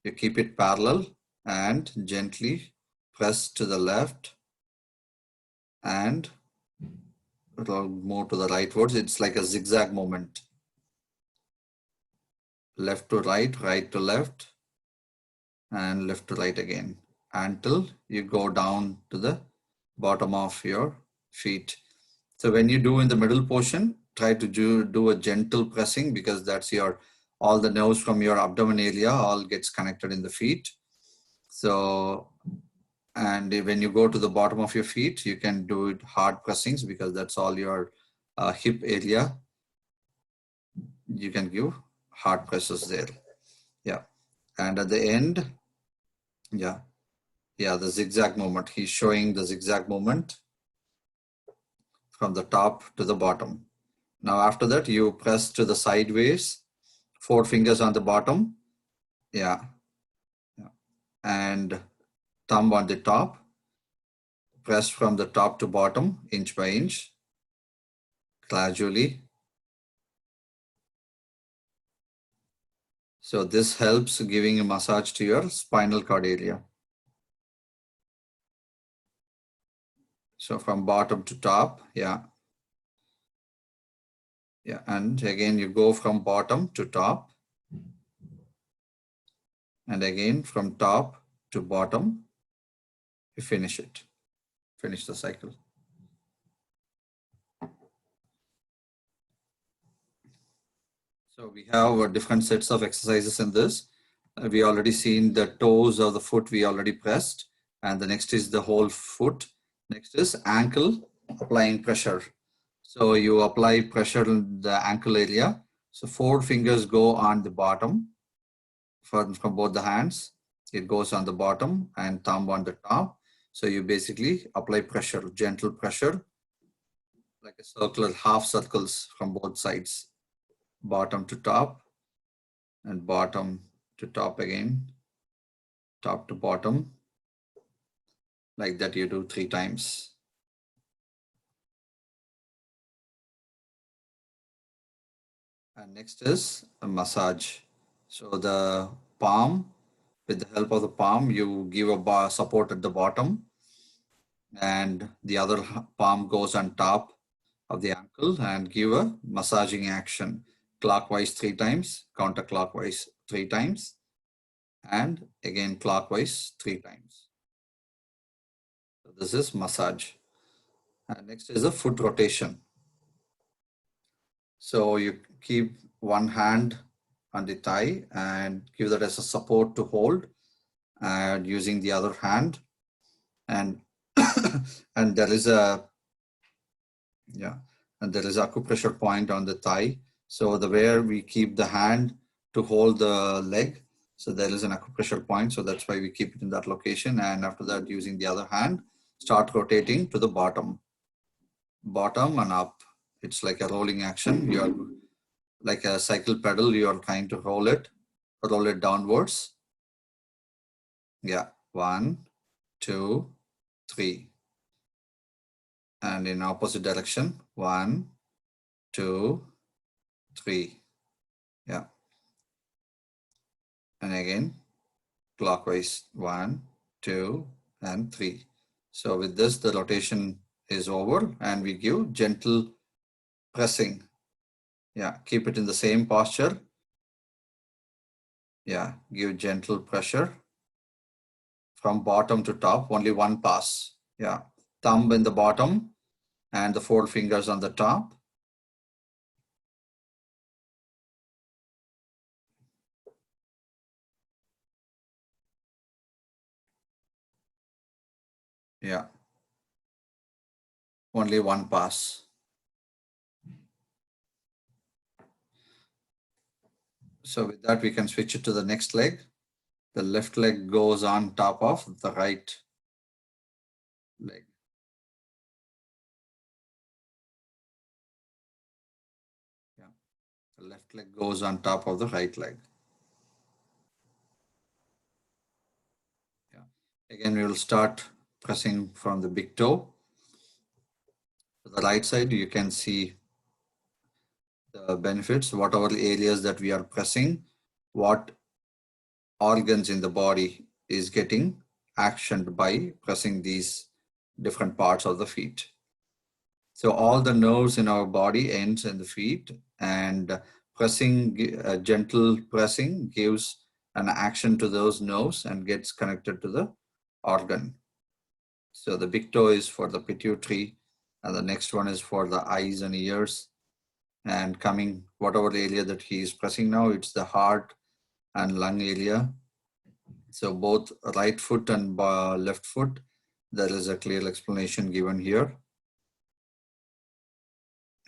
C: You keep it parallel and gently press to the left and it'll move to the rightwards. It's like a zigzag movement. Left to right, right to left, and left to right again until you go down to the bottom of your feet. So when you do in the middle portion, try to do a gentle pressing, because that's all the nerves from your abdomen area all gets connected in the feet. So, and when you go to the bottom of your feet, you can do it hard pressings, because that's all your hip area. You can give hard presses there. Yeah. And at the end, yeah, the zigzag movement. He's showing the zigzag movement from the top to the bottom. Now after that, you press to the sideways, 4 fingers on the bottom. Yeah. And thumb on the top. Press from the top to bottom, inch by inch, gradually. So this helps giving a massage to your spinal cord area. So from bottom to top, yeah. Yeah, and again you go from bottom to top. And again from top to bottom, you finish it. Finish the cycle. So we have different sets of exercises in this. We already seen the toes of the foot we already pressed. And the next is the whole foot. Next is ankle, applying pressure. So you apply pressure in the ankle area. So 4 fingers go on the bottom. from both the hands. It goes on the bottom and thumb on the top. So you basically apply pressure, gentle pressure, like a circular half circles from both sides, bottom to top and bottom to top again, top to bottom, like that you do 3 times. And next is a massage. So the palm, with the help of the palm, you give a bar support at the bottom, and the other palm goes on top of the ankle and give a massaging action, clockwise 3 times, counterclockwise 3 times, and again clockwise 3 times. So this is massage. And next is a foot rotation. So you keep one hand on the thigh and give that as a support to hold, and using the other hand, and and there is a acupressure point on the thigh. So the where we keep the hand to hold the leg, so there is an acupressure point, so that's why we keep it in that location. And after that, using the other hand, start rotating to the bottom and up. It's like a rolling action. You're like a cycle pedal, you're trying to roll it downwards. Yeah, 1, 2, 3. And in opposite direction, 1, 2, 3. Yeah. And again, clockwise, 1, 2, and 3. So with this, the rotation is over, and we give gentle pressing. Yeah, keep it in the same posture. Yeah, give gentle pressure from bottom to top, only one pass. Yeah, thumb in the bottom and the 4 fingers on the top. Yeah, only one pass. So with that, we can switch it to the next leg. The left leg goes on top of the right leg. Yeah, the left leg goes on top of the right leg. Yeah. Again, we will start pressing from the big toe. To the right side, you can see the benefits, whatever areas that we are pressing, what organs in the body is getting actioned by pressing these different parts of the feet. So all the nerves in our body ends in the feet, and pressing, gentle pressing gives an action to those nerves and gets connected to the organ. So the big toe is for the pituitary, and the next one is for the eyes and ears. And coming, whatever area that he is pressing now, it's the heart and lung area. So both right foot and left foot, there is a clear explanation given here.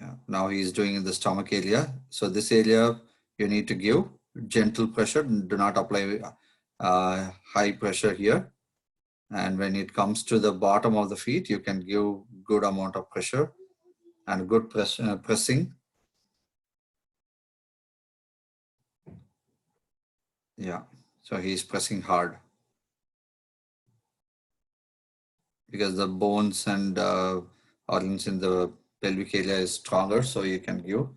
C: Yeah. Now he is doing in the stomach area. So this area you need to give gentle pressure. Do not apply high pressure here. And when it comes to the bottom of the feet, you can give good amount of pressure and good pressing. Yeah. So he is pressing hard because the bones and organs in the pelvic area is stronger. So you can give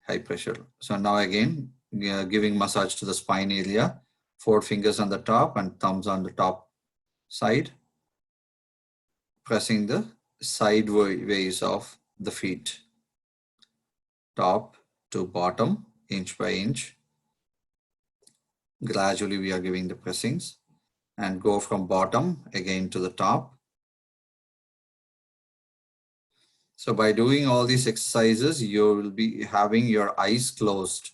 C: high pressure. So now again, giving massage to the spine area, 4 fingers on the top and thumbs on the top side, pressing the sideways of the feet, top to bottom, inch by inch. Gradually we are giving the pressings and go from bottom again to the top. So by doing all these exercises, you will be having your eyes closed.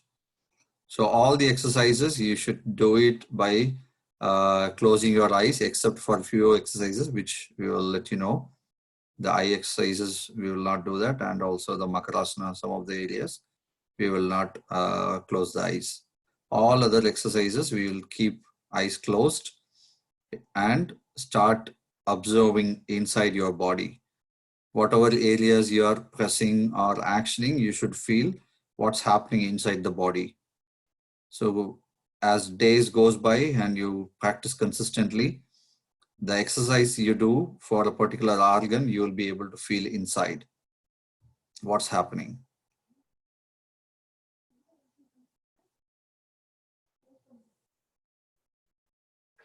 C: So all the exercises, you should do it by closing your eyes, except for a few exercises, which we will let you know. The eye exercises, we will not do that. And also the Makarasana, some of the areas, we will not close the eyes. All other exercises, we will keep eyes closed and start observing inside your body. Whatever areas you are pressing or actioning, you should feel what's happening inside the body. So as days goes by and you practice consistently, the exercise you do for a particular organ, you will be able to feel inside what's happening.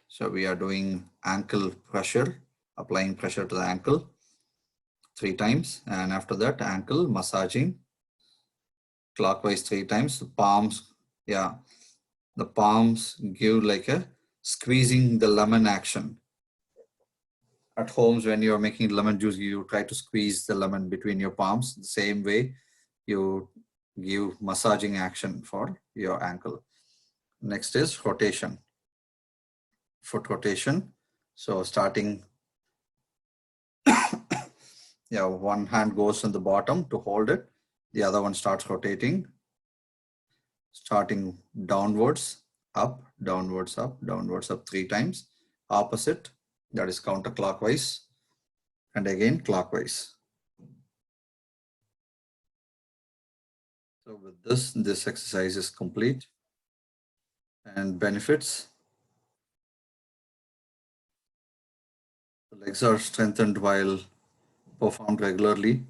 C: So we are doing ankle pressure, applying pressure to the ankle 3 times, and after that ankle massaging clockwise 3 times. The palms, yeah, the palms give like a squeezing the lemon action. At homes, when you're making lemon juice, you try to squeeze the lemon between your palms. The same way you give massaging action for your ankle. Next is rotation, foot rotation. So starting, yeah, one hand goes on the bottom to hold it. The other one starts rotating, starting downwards, up, downwards, up, downwards, up 3 times. Opposite, that is counterclockwise, and again clockwise. So with this exercise is complete. And benefits: the legs are strengthened while performed regularly,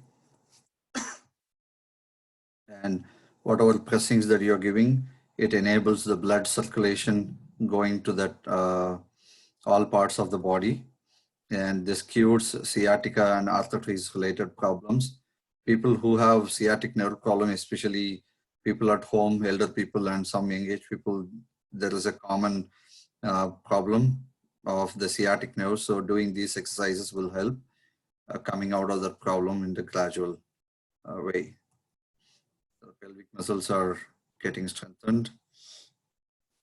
C: and whatever pressings that you're giving, it enables the blood circulation going to that all parts of the body, and this cures sciatica and arthritis related problems. People who have sciatic nerve problem, especially people at home, elder people and some young age people, there is a common problem of the sciatic nerve. So doing these exercises will help coming out of the problem in the gradual way. The pelvic muscles are getting strengthened,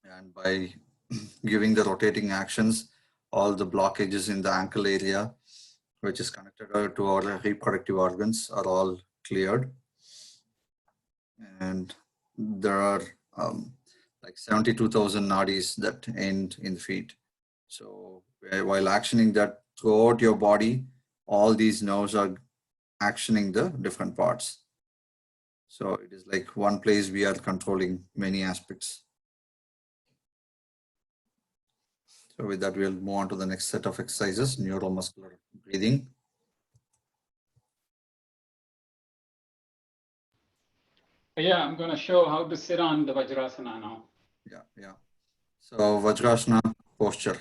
C: and by giving the rotating actions, all the blockages in the ankle area, which is connected to our reproductive organs, are all cleared. And there are like 72,000 nadis that end in the feet. So while actioning that throughout your body, all these nerves are actioning the different parts. So it is like one place we are controlling many aspects. So with that, we'll move on to the next set of exercises, neuromuscular breathing.
D: Yeah, I'm going to show how to sit on the Vajrasana now.
C: Yeah. So Vajrasana posture.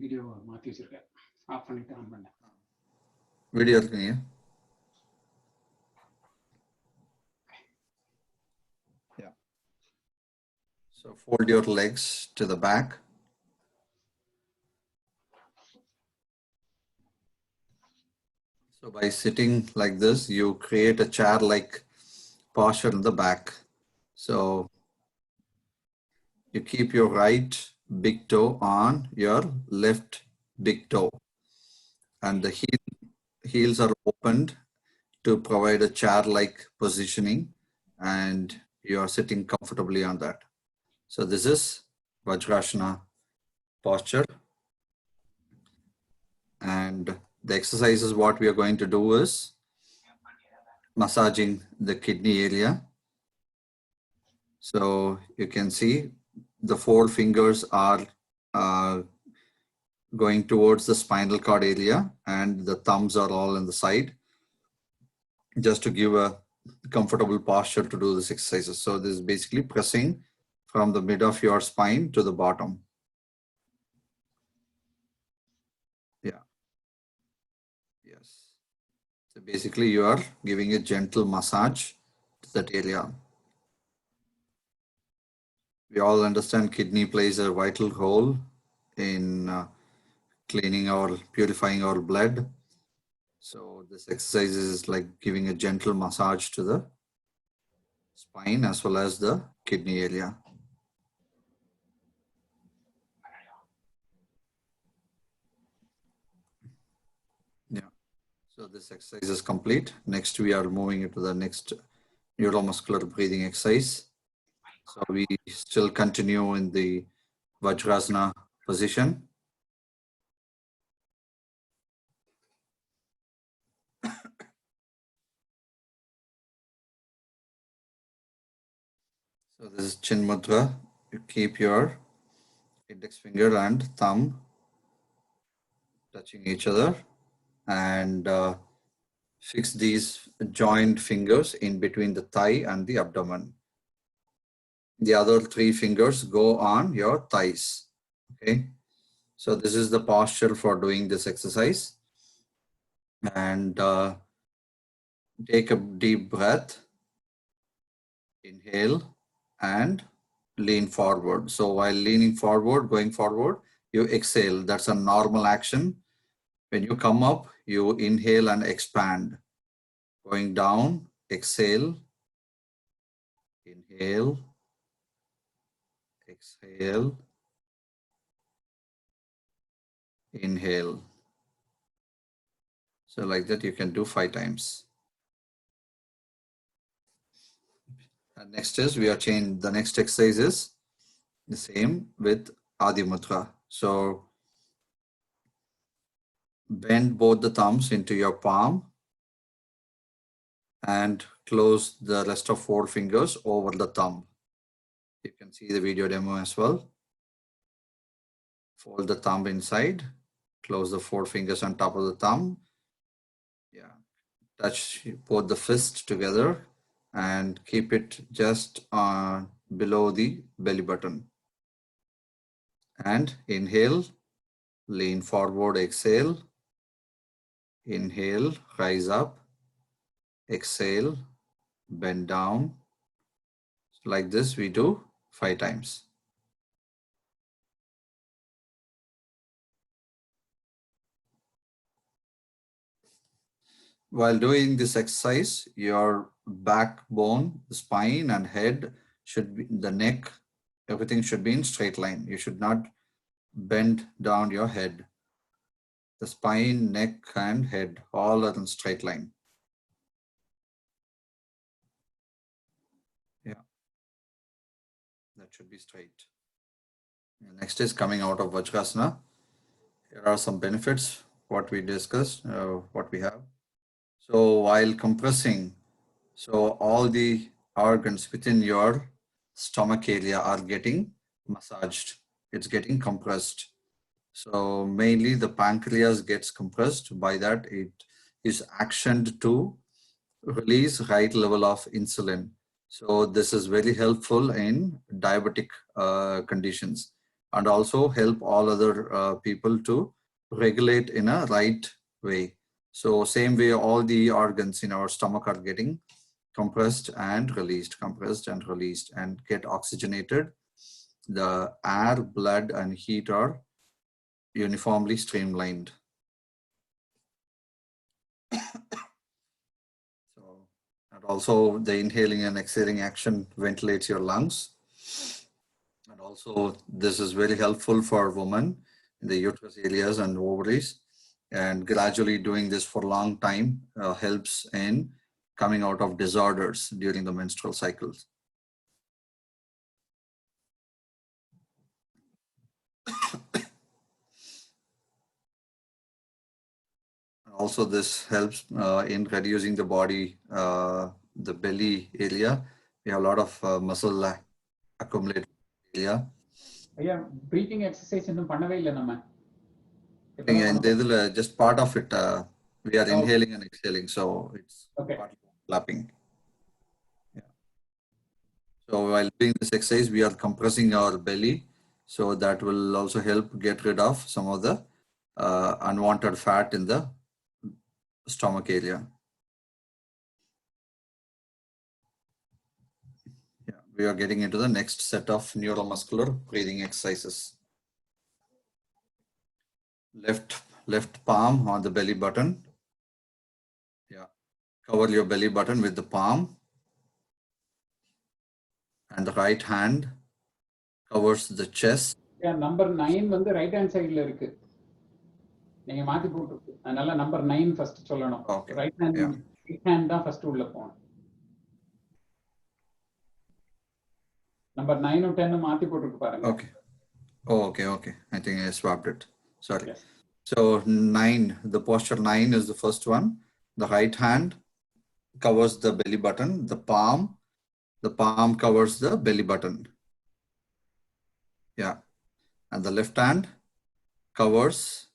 D: Video மாத்தி வச்சிருக்கேன். Of பண்ணிட்டு on பண்ணேன்.
C: Video இருக்குங்க. Yeah. So fold your legs to the back. So by sitting like this, you create a chair-like posture in the back. So you keep your right big toe on your left big toe, and the heels are opened to provide a chair-like positioning, and you are sitting comfortably on that. So this is Vajrasana posture. And the exercises what we are going to do is massaging the kidney area. So you can see the 4 fingers are going towards the spinal cord area, and the thumbs are all on the side, just to give a comfortable posture to do this exercises. So this is basically pressing from the mid of your spine to the bottom. Yeah. Yes. So basically you are giving a gentle massage to that area. We all understand kidney plays a vital role in cleaning or purifying our blood. So this exercise is like giving a gentle massage to the spine as well as the kidney area. Yeah. So this exercise is complete. Next, we are moving into the next neuromuscular breathing exercise. So we still continue in the Vajrasana position. So this is Chin Mudra. You keep your index finger and thumb touching each other, and fix these joined fingers in between the thigh and the abdomen. The other 3 fingers go on your thighs. Okay. So this is the posture for doing this exercise. And take a deep breath. Inhale and lean forward. So while leaning forward, going forward, you exhale. That's a normal action. When you come up, you inhale and expand. Going down, exhale, inhale, exhale, inhale. So like that, you can do 5 times. And next is, we are changing, the next exercise is the same with Adi Mudra. So bend both the thumbs into your palm and close the rest of 4 fingers over the thumb. You can see the video demo as well. Fold the thumb inside, close the 4 fingers on top of the thumb. Yeah, touch both the fists together and keep it just below the belly button. And inhale, lean forward, exhale. Inhale, rise up. Exhale, bend down. Like this, we do 5 times. While doing this exercise, your backbone, the spine and head should be, the neck, everything should be in straight line. You should not bend down your head. The spine, neck and head all are in straight line. Yeah, that should be straight. And next is coming out of Vajrasana. Here are some benefits, what we discussed, what we have. So while compressing, so all the organs within your stomach area are getting massaged. It's getting compressed. So mainly the pancreas gets compressed. By that, it is actioned to release right level of insulin. So this is very helpful in diabetic conditions, and also help all other people to regulate in a right way. So same way, all the organs in our stomach are getting compressed and released, and get oxygenated. The air, blood and heat are uniformly streamlined. So, and also the inhaling and exhaling action ventilates your lungs. And also this is very helpful for women in the uterus areas and ovaries. And gradually doing this for a long time helps in coming out of disorders during the menstrual cycles. Also, this helps in reducing the body, the belly area. We have a lot of muscle accumulated area.
D: Yeah, breathing exercise இன்னும் பண்ணவே இல்லை நம்ம.
C: Just part of it, we are inhaling and exhaling, so it's partly overlapping. Yeah. So while doing this exercise, we are compressing our belly, so that will also help get rid of some of the unwanted fat in the stomach area. Yeah, we are getting into the next set of neuromuscular breathing exercises. Left palm on the belly button. Yeah, cover your belly button with the palm, and the right hand covers the chest.
D: Yeah, number 9 வந்து right hand சைடுல இருக்கு. நீங்க மாத்தி போட்டுருக்கு. அதனால number 9 first சொல்லணும்.
C: Okay.
D: Right hand தான் first உள்ள போணும். Number 9 or 10 மாத்தி போட்டுருக்கு பாருங்க.
C: Okay. Oh, okay. I think I swapped it. Sorry.
D: Yes.
C: So 9, the posture 9 is the first one. The right hand covers the belly button. The palm covers the belly button. Yeah. And the left hand covers,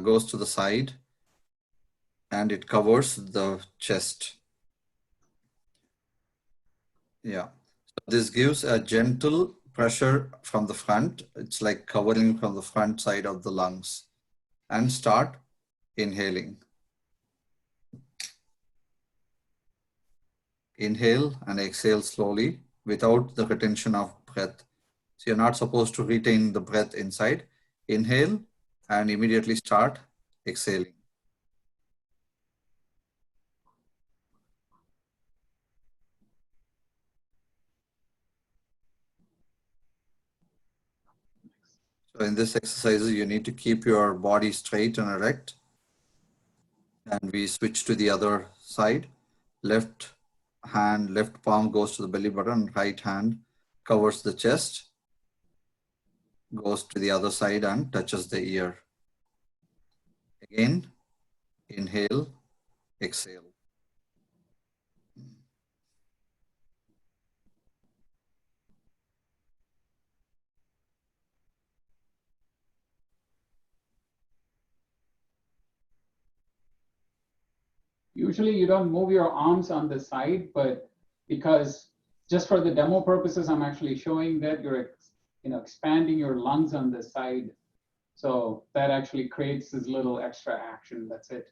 C: goes to the side and it covers the chest. Yeah. So this gives a gentle pressure from the front. It's like covering from the front side of the lungs. And start inhaling. Inhale and exhale slowly without the retention of breath. So you're not supposed to retain the breath inside. Inhale and immediately start exhaling. So in this exercise, you need to keep your body straight and erect. And we switch to the other side. Left palm goes to the belly button, right hand covers the chest, goes to the other side and touches the ear. Again, inhale, exhale.
D: Usually you don't move your arms on the side, but because just for the demo purposes, I'm actually showing that you're expanding your lungs on the side. So that actually creates this little extra action. That's it.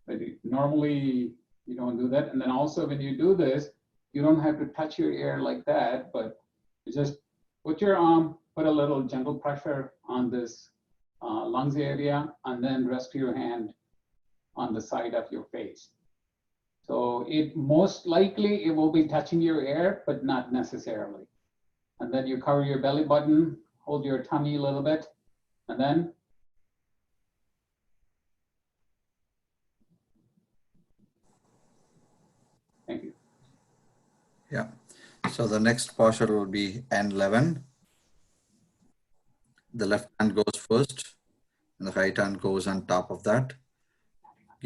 D: But normally you don't do that. And then also when you do this, you don't have to touch your ear like that, but you just put your arm, put a little gentle pressure on this lungs area, and then rest your hand on the side of your face. So it most likely it will be touching your ear, but not necessarily. And then you cover your belly button, hold your tummy a little bit, and then thank you.
C: Yeah. So the next posture will be N11. The left hand goes first, and the right hand goes on top of that.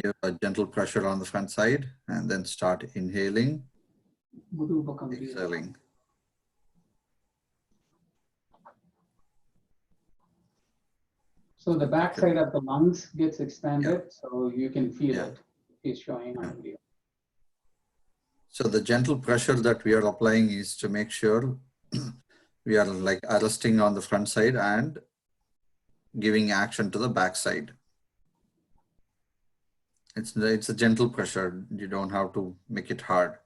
C: Give a gentle pressure on the front side, and then start inhaling, exhaling.
D: So the back side of the lungs gets expanded, so you can feel it. It's showing on the video.
C: So the gentle pressure that we are applying is to make sure we are like arresting on the front side and giving action to the back side. It's a gentle pressure. You don't have to make it hard.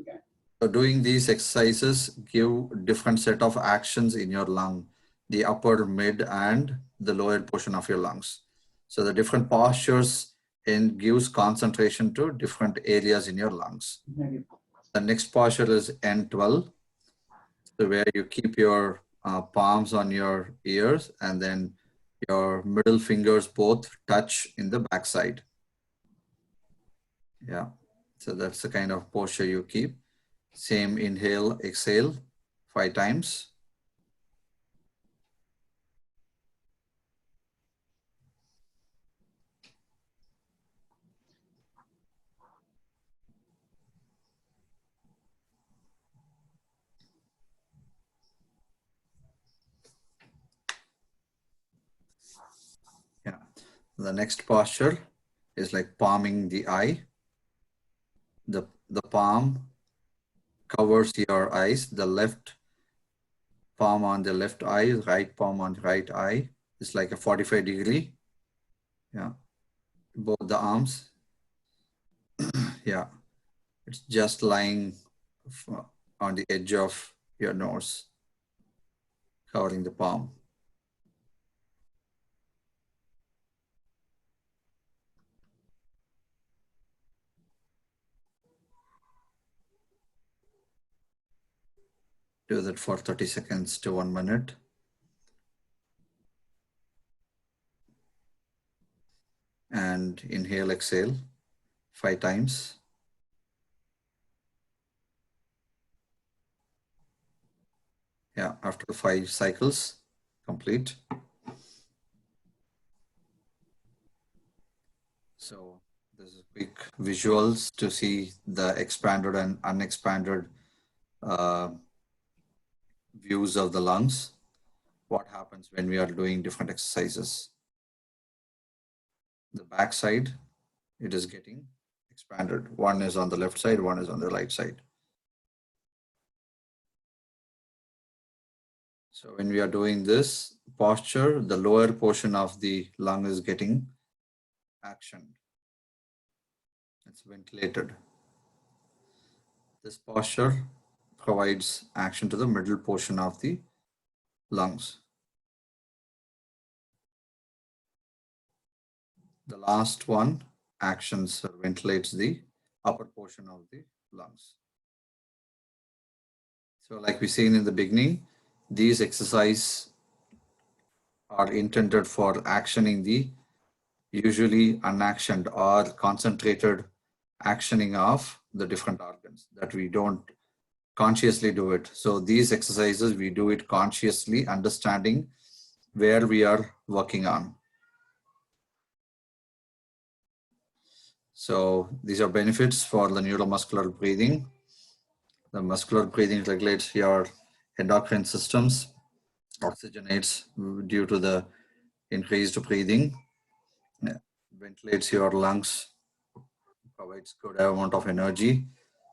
D: Okay.
C: So doing these exercises give different set of actions in your lung, the upper, mid, and the lower portion of your lungs. So the different postures gives concentration to different areas in your lungs. The next posture is N12, so where you keep your palms on your ears and then your middle fingers both touch in the backside. Yeah, so that's the kind of posture you keep. Same inhale, exhale 5 times. Yeah. The next posture is like palming the eye. The palm covers your eyes. The left palm on the left eye, right palm on the right eye. It's like a 45-degree. Yeah. Both the arms. Yeah. It's just lying on the edge of your nose, covering the palm. Do that for 30 seconds to 1 minute. And inhale, exhale 5 times. Yeah, after 5 cycles complete. So this is quick visuals to see the expanded and unexpanded views of the lungs. What happens when we are doing different exercises. The back side, it is getting expanded. One is on the left side, one is on the right side. So when we are doing this posture, the lower portion of the lung is getting action. It's ventilated. This posture provides action to the middle portion of the lungs. The last one actions or ventilates the upper portion of the lungs. So like we seen in the beginning, these exercises are intended for actioning the usually unactioned or concentrated actioning of the different organs that we don't consciously do it. So these exercises, we do it consciously, understanding where we are working on. So these are benefits for the neuromuscular breathing. The muscular breathing regulates your endocrine systems, oxygenates due to the increased breathing, ventilates your lungs, provides good amount of energy.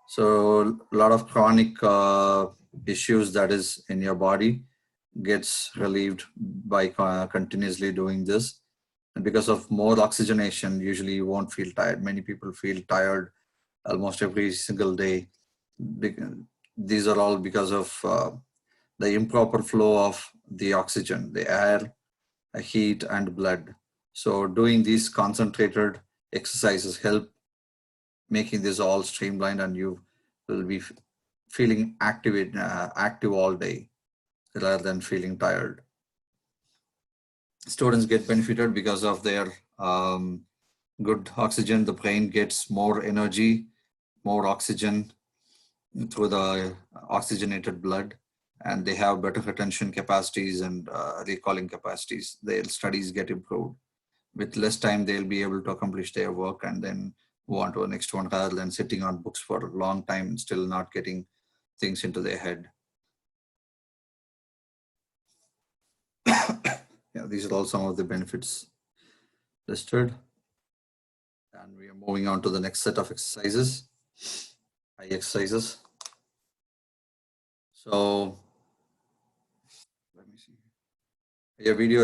C: So a lot of chronic issues that is in your body gets relieved by continuously doing this. And because of more oxygenation, usually you won't feel tired. Many people feel tired almost every single day. These are all because of the improper flow of the oxygen, the air, heat, and blood. So doing these concentrated exercises help making this all streamlined, and you will be feeling active all day rather than feeling tired. Students get benefited because of their good oxygen. The brain gets more energy, more oxygen through the oxygenated blood, and they have better retention capacities and recalling capacities. Their studies get improved. With less time, they'll be able to accomplish their work and then move on to the next one rather than sitting on books for a long time and still not getting things into their head. Yeah, these are all some of the benefits listed. And we are moving on to the next set of exercises, eye exercises. So let me see. Your video,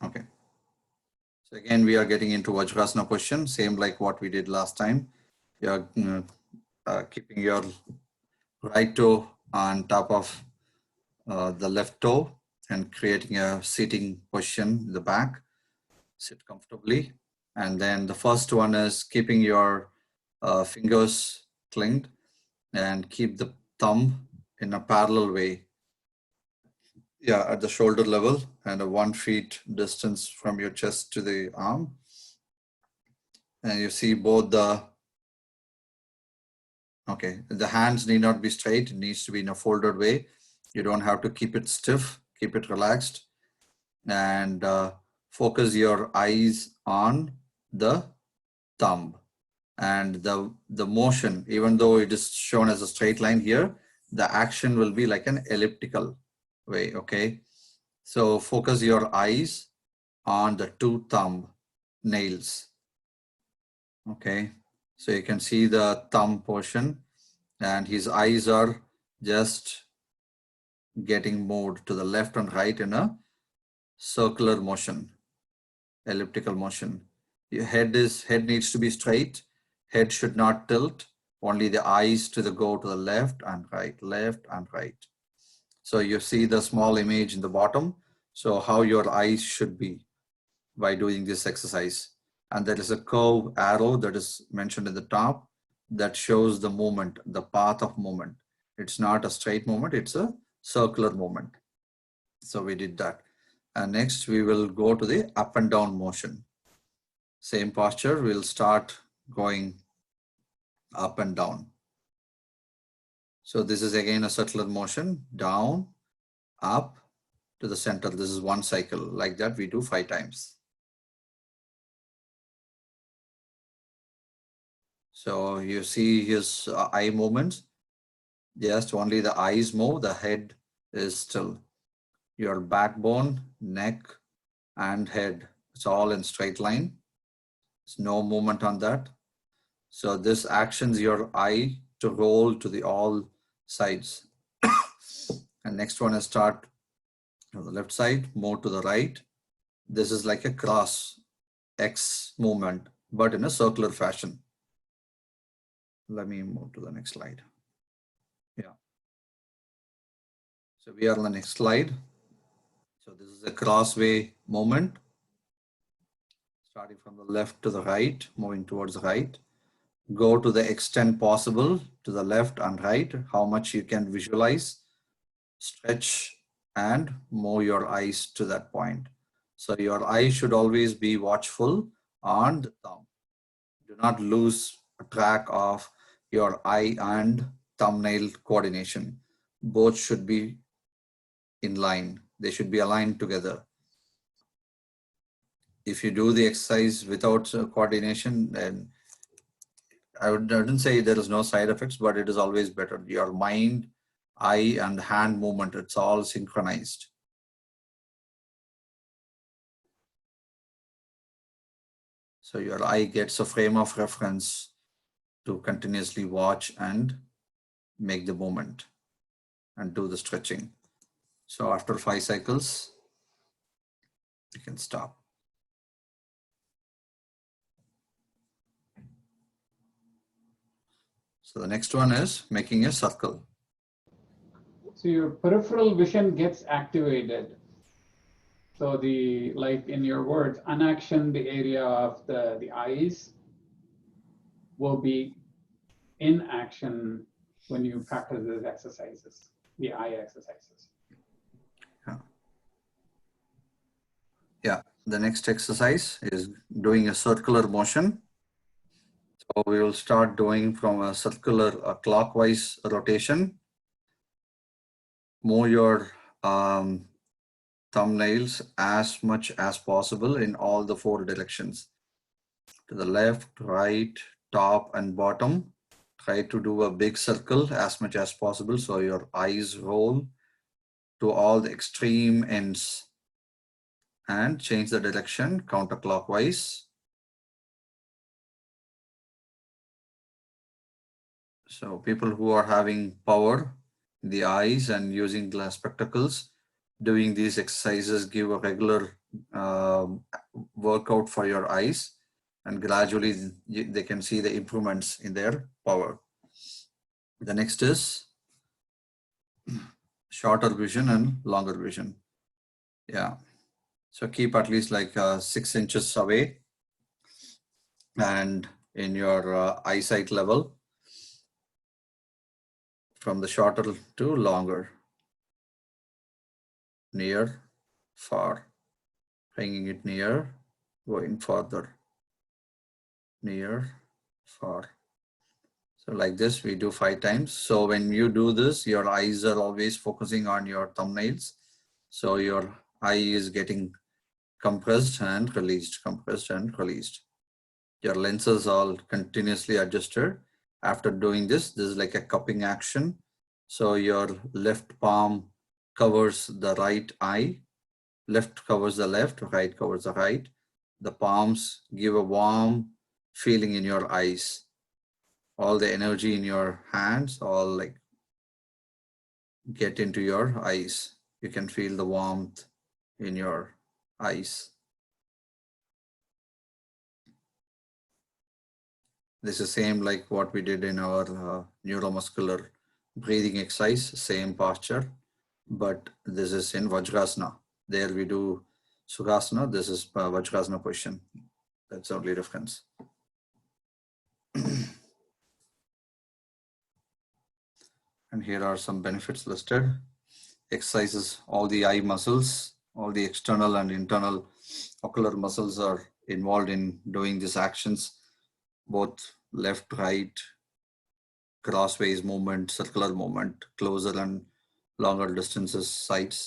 C: okay. So again, we are getting into Vajrasana position, same like what we did last time. You are keeping your right toe on top of the left toe and creating a sitting position in the back. Sit comfortably. And then the first one is keeping your fingers clinked and keep the thumb in a parallel way. Yeah, at the shoulder level and a 1 feet distance from your chest to the arm. And you see both the hands need not be straight. It needs to be in a folded way. You don't have to keep it stiff, keep it relaxed. And focus your eyes on the thumb. And the motion, even though it is shown as a straight line here, the action will be like an elliptical way, okay? So focus your eyes on the 2 thumb nails, okay? So you can see the thumb portion and his eyes are just getting moved to the left and right in a circular motion, elliptical motion. Your head needs to be straight. Head should not tilt. Only the eyes to go to the left and right, left and right. So you see the small image in the bottom. So how your eyes should be by doing this exercise. And there is a curve arrow that is mentioned in the top that shows the movement, the path of movement. It's not a straight movement, it's a circular movement. So we did that. And next we will go to the up and down motion. Same posture, we'll start going up and down. So this is again a circular motion, down, up to the center. This is one cycle. Like that, we do 5 times. So you see his eye movements. Just only the eyes move, the head is still. Your backbone, neck, and head, it's all in straight line. There's no movement on that. So this actions your eye to roll to the all sides. And next one is start on the left side, move to the right. This is like a cross X movement, but in a circular fashion. Let me move to the next slide. Yeah. So we are on the next slide. So this is a crossway movement. Starting from the left to the right, moving towards the right. Go to the extent possible to the left and right, how much you can visualize, stretch, and move your eyes to that point. So your eye should always be watchful on the thumb. Do not lose track of your eye and thumbnail coordination. Both should be in line. They should be aligned together. If you do the exercise without coordination, then I wouldn't say there is no side effects, but it is always better. Your mind, eye, and hand movement, it's all synchronized. So your eye gets a frame of reference to continuously watch and make the movement and do the stretching. So after 5 cycles, you can stop. So the next one is making a circle.
D: So your peripheral vision gets activated. So the, like in your words, unaction, the area of the eyes will be in action when you practice these exercises, the eye exercises.
C: Yeah, the next exercise is doing a circular motion. So we will start doing from a circular, clockwise rotation. Move your thumbnails as much as possible in all the 4 directions. To the left, right, top, and bottom. Try to do a big circle as much as possible so your eyes roll to all the extreme ends. And change the direction counterclockwise. So people who are having power in the eyes and using glass spectacles, doing these exercises give a regular workout for your eyes, and gradually they can see the improvements in their power. The next is shorter vision and longer vision. Yeah. So keep at least like 6 inches away and in your eyesight level from the shorter to longer. Near, far, bringing it near, going further, near, far. So like this, we do 5 times. So when you do this, your eyes are always focusing on your thumbnails. So your eye is getting compressed and released, compressed and released. Your lenses all continuously adjusted. After doing this is like a cupping action. So your left palm covers the right eye. Left covers the left, right covers the right. The palms give a warm feeling in your eyes. All the energy in your hands all like get into your eyes. You can feel the warmth in your eyes. This is same like what we did in our neuromuscular breathing exercise, same posture, but this is in Vajrasana. There we do Sukhasana, this is Vajrasana position. That's the only difference. And here are some benefits listed. Exercises all the eye muscles, all the external and internal ocular muscles are involved in doing these actions, both left, right, crossways movement, circular movement, closer and longer distances, sights.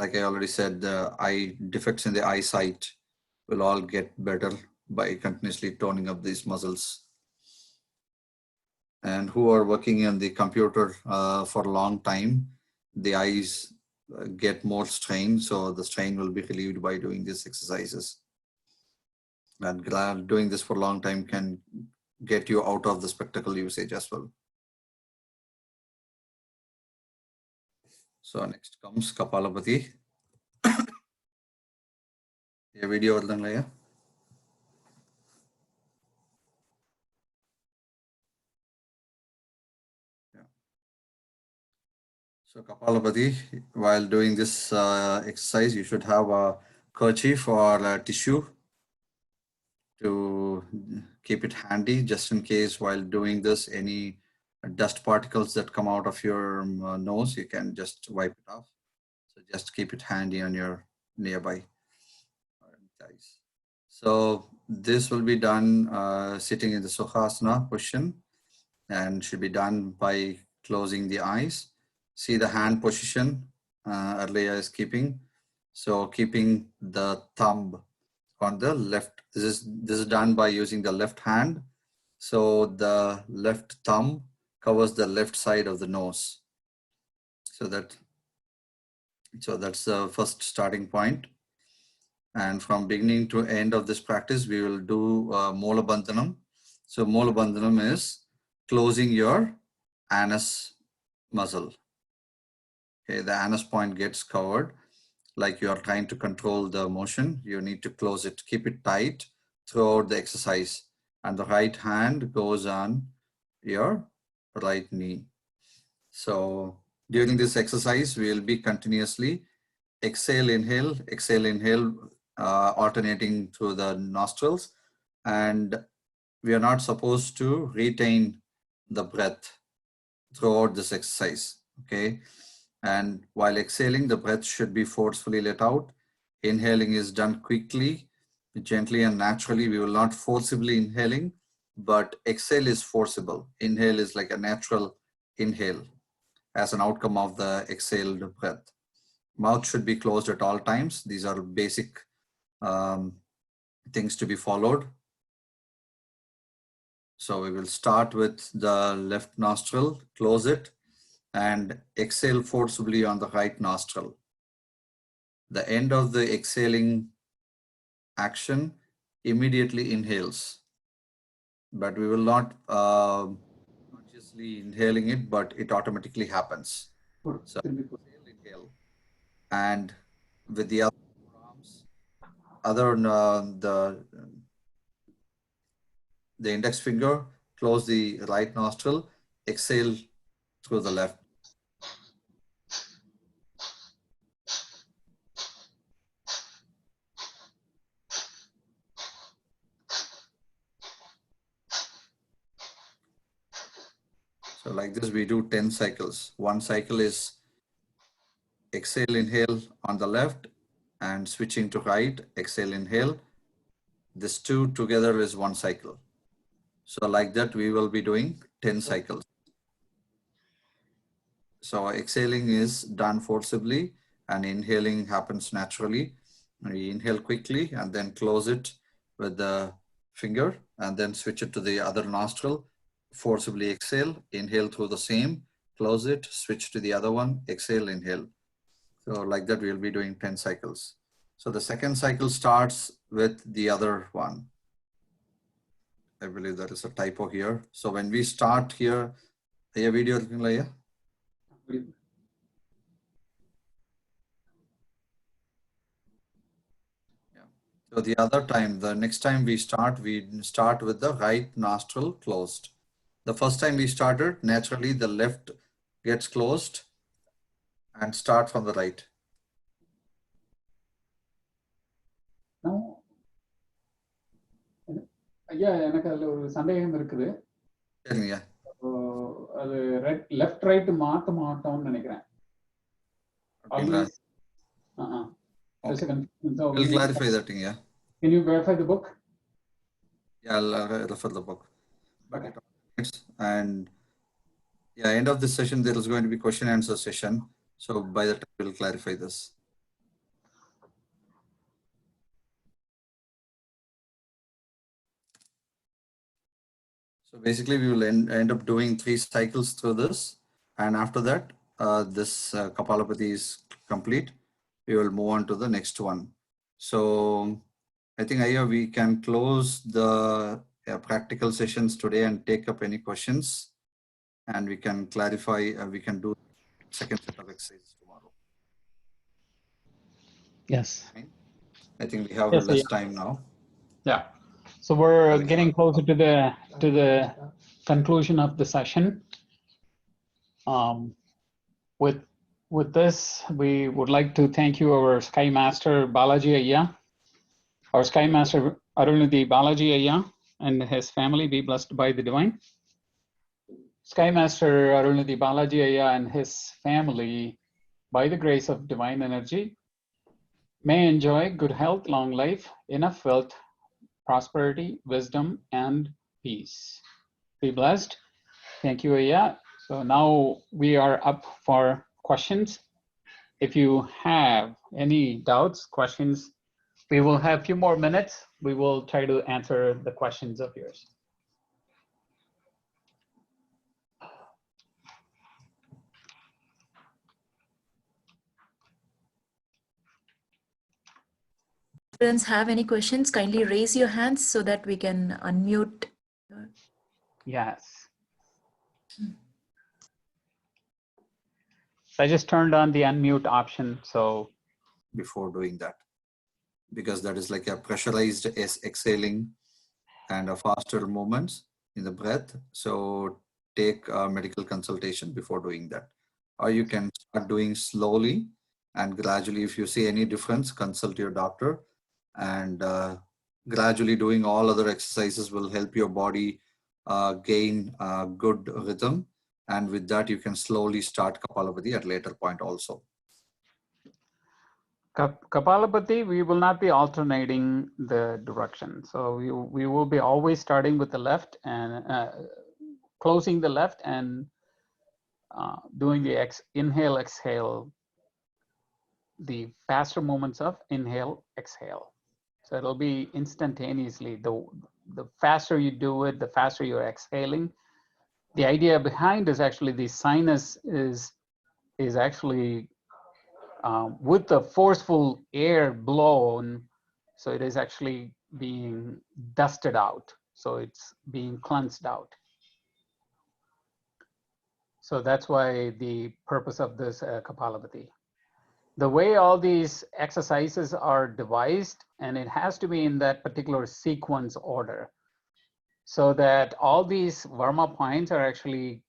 C: Like I already said, the eye defects in the eyesight will all get better by continuously toning up these muscles. And who are working on the computer for a long time, the eyes get more strain, so the strain will be relieved by doing these exercises. And doing this for a long time can get you out of the spectacle usage as well. So next comes Kapalabhati. A video varudangala. So Kapalabhati, while doing this exercise, you should have a kerchief or a tissue to keep it handy, just in case while doing this, any dust particles that come out of your nose, you can just wipe it off. So just keep it handy on your nearby guys. So this will be done sitting in the Sukhasana position, and should be done by closing the eyes. See the hand position earlier is keeping. So keeping the thumb on the left. This is done by using the left hand. So the left thumb covers the left side of the nose. So that's the first starting point. And from beginning to end of this practice, we will do Mola Bandhanam. So Mola Bandhanam is closing your anus muscle. Okay, the anus point gets covered. Like you are trying to control the motion, you need to close it, keep it tight throughout the exercise. And the right hand goes on your right knee. So during this exercise, we will be continuously exhale, inhale, alternating through the nostrils. And we are not supposed to retain the breath throughout this exercise, okay? And while exhaling, the breath should be forcefully let out. Inhaling is done quickly, gently and naturally. We will not forcibly inhaling, but exhale is forcible. Inhale is like a natural inhale as an outcome of the exhaled breath. Mouth should be closed at all times. These are basic things to be followed. So we will start with the left nostril, close it, and exhale forcibly on the right nostril. The end of the exhaling action immediately inhales, but we will not consciously inhaling it, but it automatically happens. So inhale, and with the other arms, the index finger, close the right nostril, exhale through the left. So like this, we do 10 cycles. One cycle is exhale, inhale on the left, and switching to right, exhale, inhale. This two together is one cycle. So like that, we will be doing 10 cycles. So exhaling is done forcibly and inhaling happens naturally. We inhale quickly and then close it with the finger and then switch it to the other nostril. Forcibly exhale, inhale through the same, close it, switch to the other one, exhale, inhale. So like that, we'll be doing 10 cycles. So the second cycle starts with the other one. I believe there is a typo here. So when we start here, a video. So the other time, the next time we start with the right nostril closed. The first time we started, naturally the left gets closed and start from the right.
D: ஐயா எனக்கு அதுல ஒரு சந்தேகம் இருக்குது.
C: சரிங்க.
D: அது left right மாத்த மாட்டோம்னு நினைக்கிறேன். There's a confusion. So
C: we'll clarify that. Yeah.
D: Can you verify the book?
C: Yeah, I'll refer the book. But
D: Okay.
C: and Yeah, end of this session, there is going to be question and answer session. So by the time we'll clarify this. So basically we will end up doing 3 cycles through this. And after that, this Kapalabhati is complete. We will move on to the next one. So I think Aya, we can close the practical sessions today and take up any questions. And we can clarify, we can do second set of exercises tomorrow.
D: Yes.
C: I think we have
D: Yes,
C: less time now.
D: Yeah. So we're getting closer to the conclusion of the session. With this, we would like to thank you, our Sky Master Balaji Ayya, our Sky Master Arunidhi Balaji Ayya, and his family be blessed by the divine. Sky Master Arunidhi Balaji Ayya and his family, by the grace of divine energy, may enjoy good health, long life, enough wealth, prosperity, wisdom, and peace. Be blessed. Thank you, Ayya. So now we are up for questions. If you have any doubts, questions, we will have a few more minutes. We will try to answer the questions of yours.
A: Students have any questions, kindly raise your hands so that we can unmute.
D: Yes. So I just turned on the unmute option. So
C: before doing that, because that is like a pressurized exhaling and a faster movements in the breath. So take a medical consultation before doing that, or you can start doing slowly and gradually. If you see any difference, consult your doctor, and gradually doing all other exercises will help your body gain good rhythm. And with that, you can slowly start Kapalabhati at later point also.
D: Kapalabhati, we will not be alternating the direction. So we will be always starting with the left and closing the left and doing the inhale, exhale, the faster movements of inhale, exhale. So it'll be instantaneously. The faster you do it, the faster you're exhaling. The idea behind is actually the sinus is actually with the forceful air blown, so it is actually being dusted out. So it's being cleansed out. So that's why the purpose of this Kapalabhati. The way all these exercises are devised, and it has to be in that particular sequence order, so that all these Varma points are actually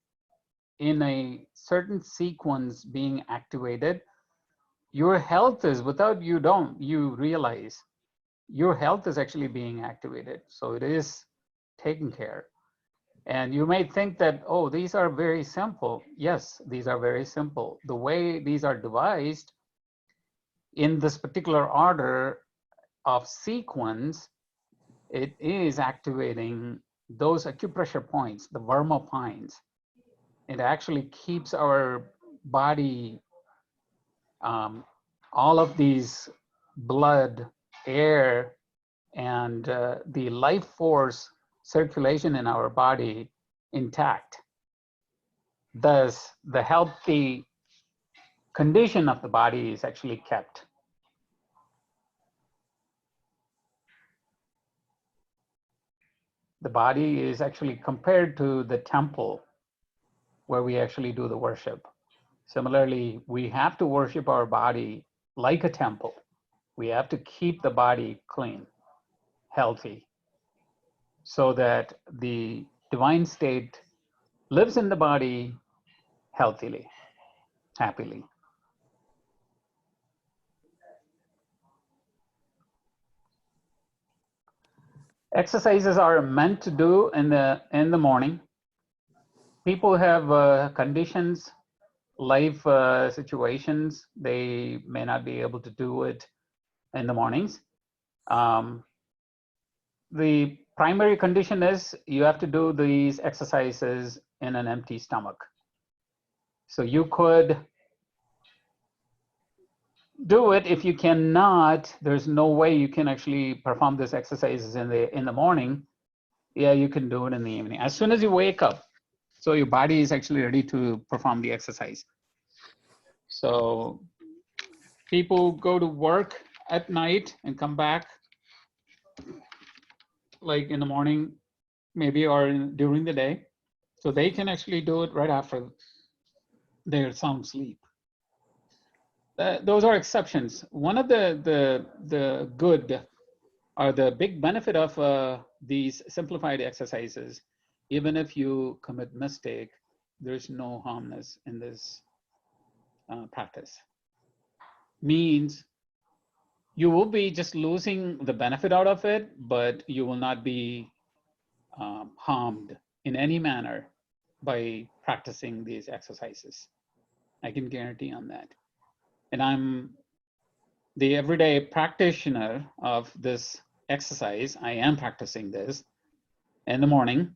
D: in a certain sequence being activated. Your health is, without you realize, your health is actually being activated. So it is taken care. And you may think that, oh, these are very simple. Yes, these are very simple. The way these are devised in this particular order of sequence, it is activating those acupressure points, the Varma points. It actually keeps our body, all of these blood, air, and the life force circulation in our body intact. Thus, the healthy condition of the body is actually kept. The body is actually compared to the temple where we actually do the worship. Similarly, we have to worship our body like a temple. We have to keep the body clean, healthy, so that the divine state lives in the body healthily, happily. Exercises are meant to do in the morning. People have conditions, life situations. They may not be able to do it in the mornings. The primary condition is you have to do these exercises in an empty stomach. So you could do it. If you cannot, there's no way you can actually perform these exercises in the morning. Yeah, you can do it in the evening. As soon as you wake up, so your body is actually ready to perform the exercise. So people go to work at night and come back like in the morning, maybe, or during the day. So they can actually do it right after their sound sleep. Those are exceptions. One of the good or the big benefit of these simplified exercises, even if you commit mistake, there's no harmness in this practice. Means you will be just losing the benefit out of it, but you will not be harmed in any manner by practicing these exercises. I can guarantee on that. And I'm the everyday practitioner of this exercise. I am practicing this in the morning.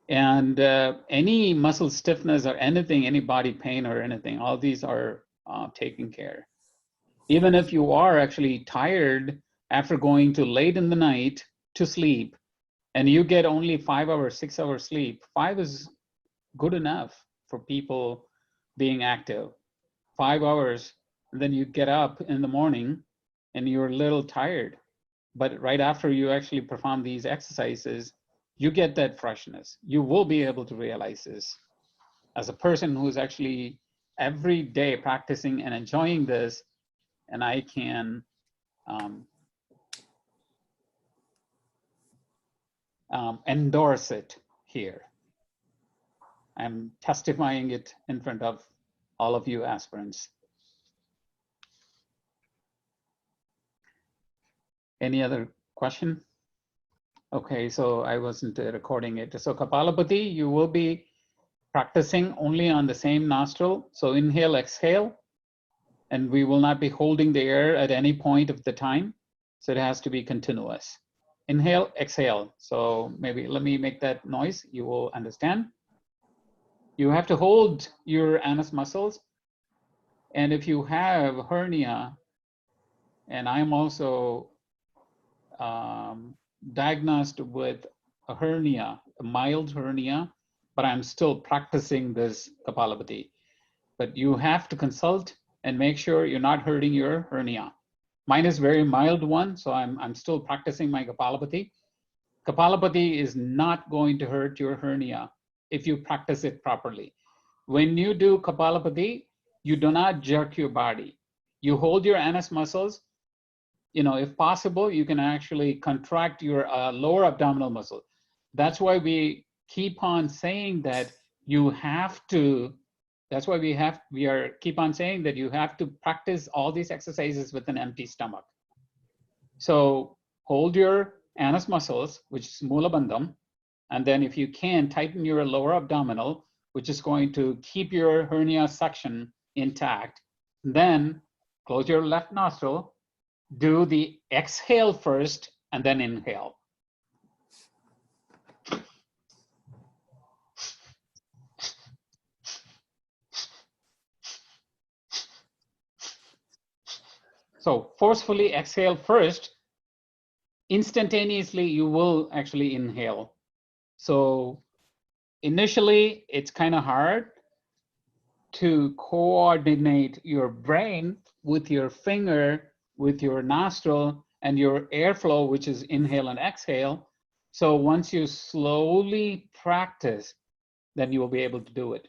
D: And any muscle stiffness or anything, any body pain or anything, all these are taken care. Even if you are actually tired after going to late in the night to sleep, and you get only 5 hours, 6 hours sleep, 5 is good enough for people being active. 5 hours, and then you get up in the morning and you're a little tired. But right after you actually perform these exercises, you get that freshness. You will be able to realize this. As a person who's actually every day practicing and enjoying this, and I can endorse it here. I'm testifying it in front of all of you aspirants. Any other question? Okay, so I wasn't recording it. So Kapalabhati, you will be practicing only on the same nostril. So inhale, exhale, and we will not be holding the air at any point of the time. So it has to be continuous. Inhale, exhale. So maybe let me make that noise. You will understand. You have to hold your anus muscles. And if you have hernia, and I'm also diagnosed with a hernia, a mild hernia, but I'm still practicing this Kapalabhati. But you have to consult and make sure you're not hurting your hernia. Mine is very mild one, so I'm still practicing my Kapalabhati. Kapalabhati is not going to hurt your hernia if you practice it properly. When you do Kapalabhati, you do not jerk your body. You hold your anus muscles. You know, if possible, you can actually contract your lower abdominal muscle. That's why we keep on saying that you have to, that's why we keep on saying that you have to practice all these exercises with an empty stomach. So hold your anus muscles, which is Mula Bandham, and then if you can, tighten your lower abdominal, which is going to keep your hernia suction intact. Then close your left nostril, do the exhale first, and then inhale. So forcefully exhale first. Instantaneously, you will actually inhale. So initially, it's kind of hard to coordinate your brain with your finger, with your nostril, and your airflow, which is inhale and exhale. So once you slowly practice, then you will be able to do it.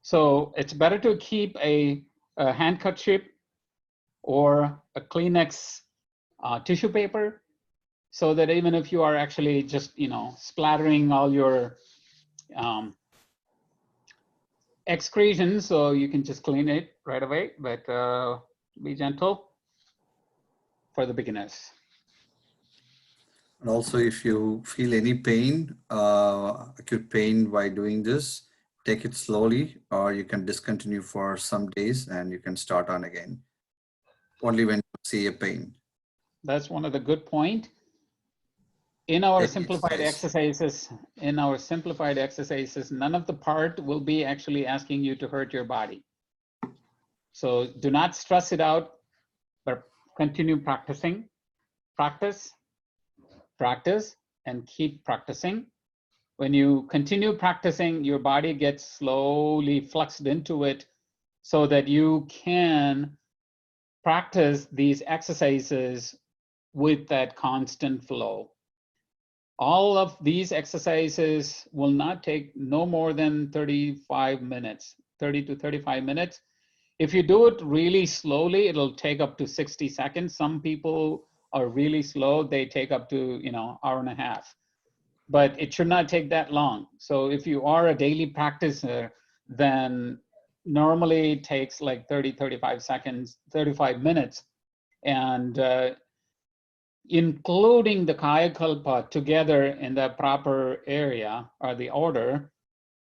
D: So it's better to keep a handkerchief or a Kleenex tissue paper, so that even if you are actually just, you know, splattering all your excretions, so you can just clean it right away, but be gentle for the beginners.
C: And also, if you feel any pain, acute pain while doing this, take it slowly, or you can discontinue for some days and you can start on again. Only when you see a pain.
D: That's one of the good point. In our
C: Daily
D: simplified
C: exercise.
D: exercises, none of the part will be actually asking you to hurt your body. So do not stress it out, but continue practicing. Practice, and keep practicing. When you continue practicing, your body gets slowly fluxed into it so that you can practice these exercises with that constant flow. All of these exercises will not take no more than 35 minutes, 30 to 35 minutes. If you do it really slowly, it'll take up to 60 seconds. Some people are really slow. They take up to, hour and a half, but it should not take that long. So if you are a daily practitioner, then normally it takes like 30, 35 seconds, 35 minutes. And including the Kaya Kalpa together in the proper area or the order,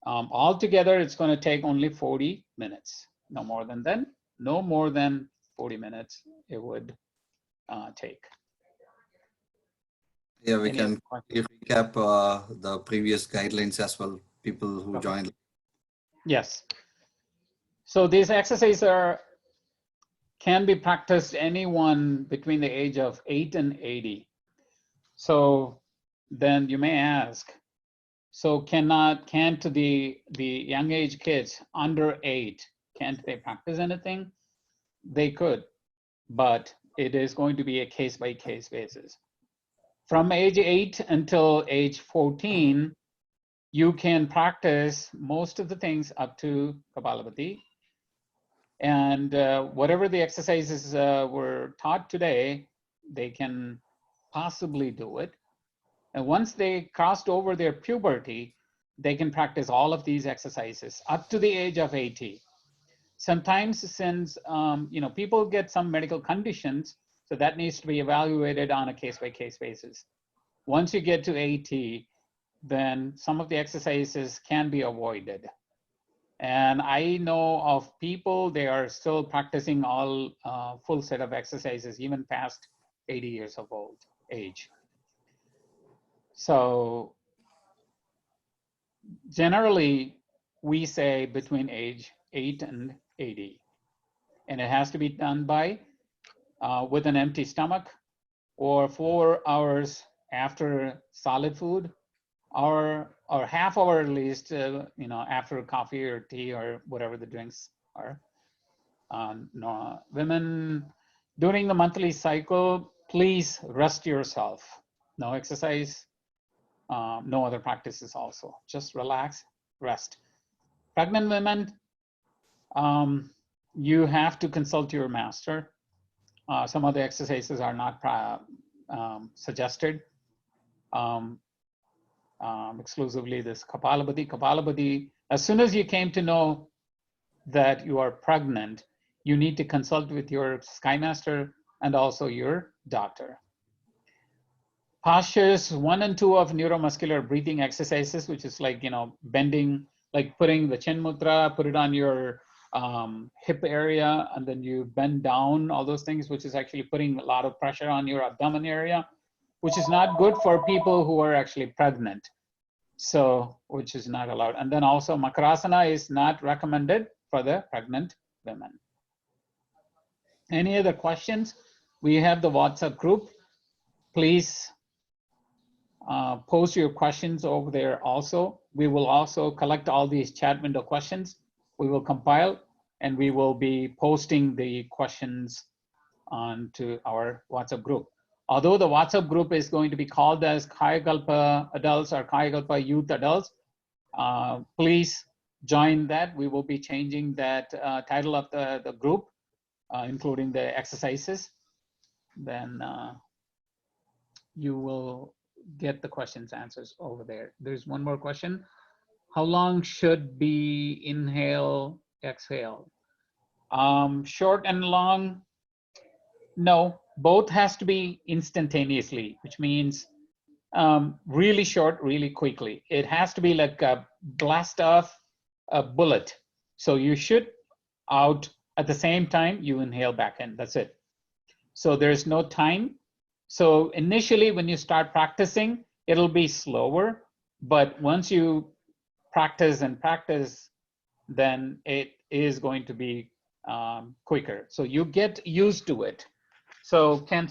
D: altogether it's going to take only 40 minutes. No more than that, no more than 40 minutes it would take.
C: Yeah, we
D: Any
C: can
D: questions?
C: recap the previous guidelines as well, people who
D: Okay.
C: joined.
D: Yes. So these exercises can be practiced anyone between the age of 8 and 80. So then you may ask, so can't the young age kids under 8, can't they practice anything? They could, but it is going to be a case by case basis. From age 8 until age 14, you can practice most of the things up to Kapalabhati. And whatever the exercises were taught today, they can possibly do it. And once they crossed over their puberty, they can practice all of these exercises up to the age of 80. Sometimes since people get some medical conditions, so that needs to be evaluated on a case-by-case basis. Once you get to 80, then some of the exercises can be avoided. And I know of people, they are still practicing all full set of exercises, even past 80 years of age. So generally, we say between age 8 and 80. And it has to be done by with an empty stomach or 4 hours after solid food, or half hour at least, after coffee or tea or whatever the drinks are. No, women, during the monthly cycle, please rest yourself. No exercise, no other practices also. Just relax, rest. Pregnant women, you have to consult your master. Some of the exercises are not suggested. Exclusively this Kapalabhati. Kapalabhati, as soon as you came to know that you are pregnant, you need to consult with your sky master and also your doctor. Postures 1 and 2 of neuromuscular breathing exercises, which is like, bending, like putting the chin mudra, put it on your hip area, and then you bend down, all those things, which is actually putting a lot of pressure on your abdomen area, which is not good for people who are actually pregnant. So, which is not allowed. And then also Makarasana is not recommended for the pregnant women. Any other questions? We have the WhatsApp group. Please post your questions over there also. We will also collect all these chat window questions. We will compile and we will be posting the questions onto our WhatsApp group. Although the WhatsApp group is going to be called as Kayakalpa Adults or Kayakalpa Youth Adults, please join that. We will be changing that title of the group, including the exercises. Then you will get the questions answers over there. There's one more question. How long should be inhale, exhale? Short and long, no, both has to be instantaneously, which means really short, really quickly. It has to be like a blast off a bullet. So you shoot out at the same time you inhale back in, that's it. So there's no time. So initially when you start practicing, it'll be slower, but once you practice and practice, then it is going to be quicker. So you get used to it. So can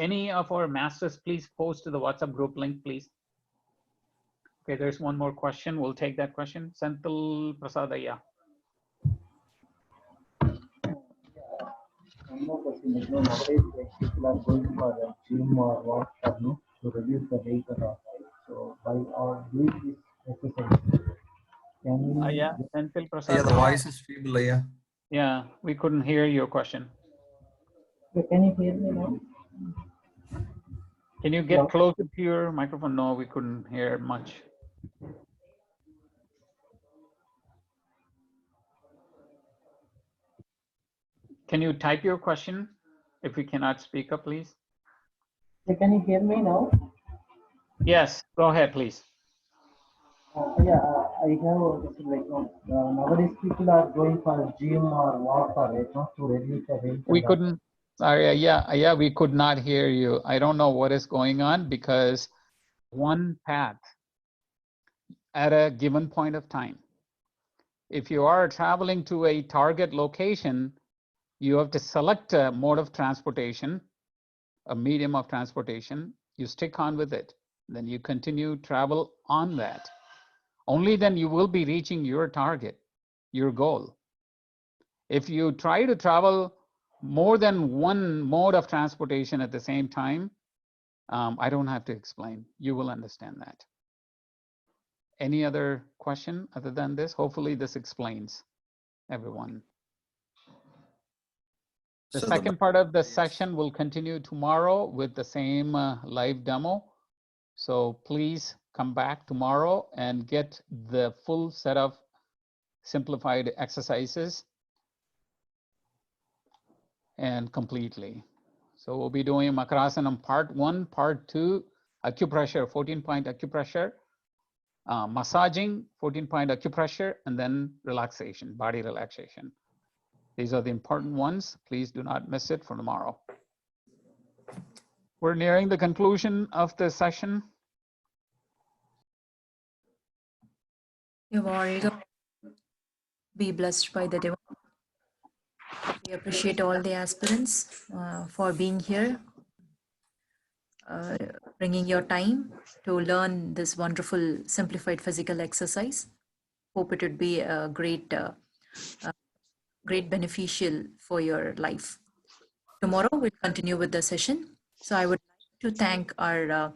D: any of our masters please post to the WhatsApp group link, please? Okay, there's one more question. We'll take that question. Senthil Prasadaya.
E: One more question. Nowadays, people are going for a gym or what to reduce the weight or all. So by doing this exercise, can we?
D: Yeah, Senthil
C: Yeah,
D: Prasadaya.
C: the voice is feeble. Yeah.
D: Yeah, we couldn't hear your question.
E: Can you hear me now?
D: Can you get closer to your microphone? No, we couldn't hear much. Can you type your question if we cannot speak up, please?
E: Can you hear me now?
D: Yes, go ahead, please.
E: Yeah, I have this like nowadays people are going for a gym or walk or to reduce the weight.
D: We couldn't. Sorry, yeah, we could not hear you. I don't know what is going on because one path at a given point of time. If you are traveling to a target location, you have to select a mode of transportation, a medium of transportation. You stick on with it. Then you continue travel on that. Only then you will be reaching your target, your goal. If you try to travel more than one mode of transportation at the same time, I don't have to explain. You will understand that. Any other question other than this? Hopefully this explains everyone. The second part of the session will continue tomorrow with the same live demo. So please come back tomorrow and get the full set of simplified exercises and completely. So we'll be doing Makarasanam part 1, part 2, acupressure, 14-point acupressure, massaging, 14-point acupressure, and then relaxation, body relaxation. These are the important ones. Please do not miss it for tomorrow. We're nearing the conclusion of the session.
A: Be blessed by the divine. We appreciate all the aspirants for being here, bringing your time to learn this wonderful simplified physical exercise. Hope it would be a great beneficial for your life. Tomorrow we'll continue with the session. So I would like to thank our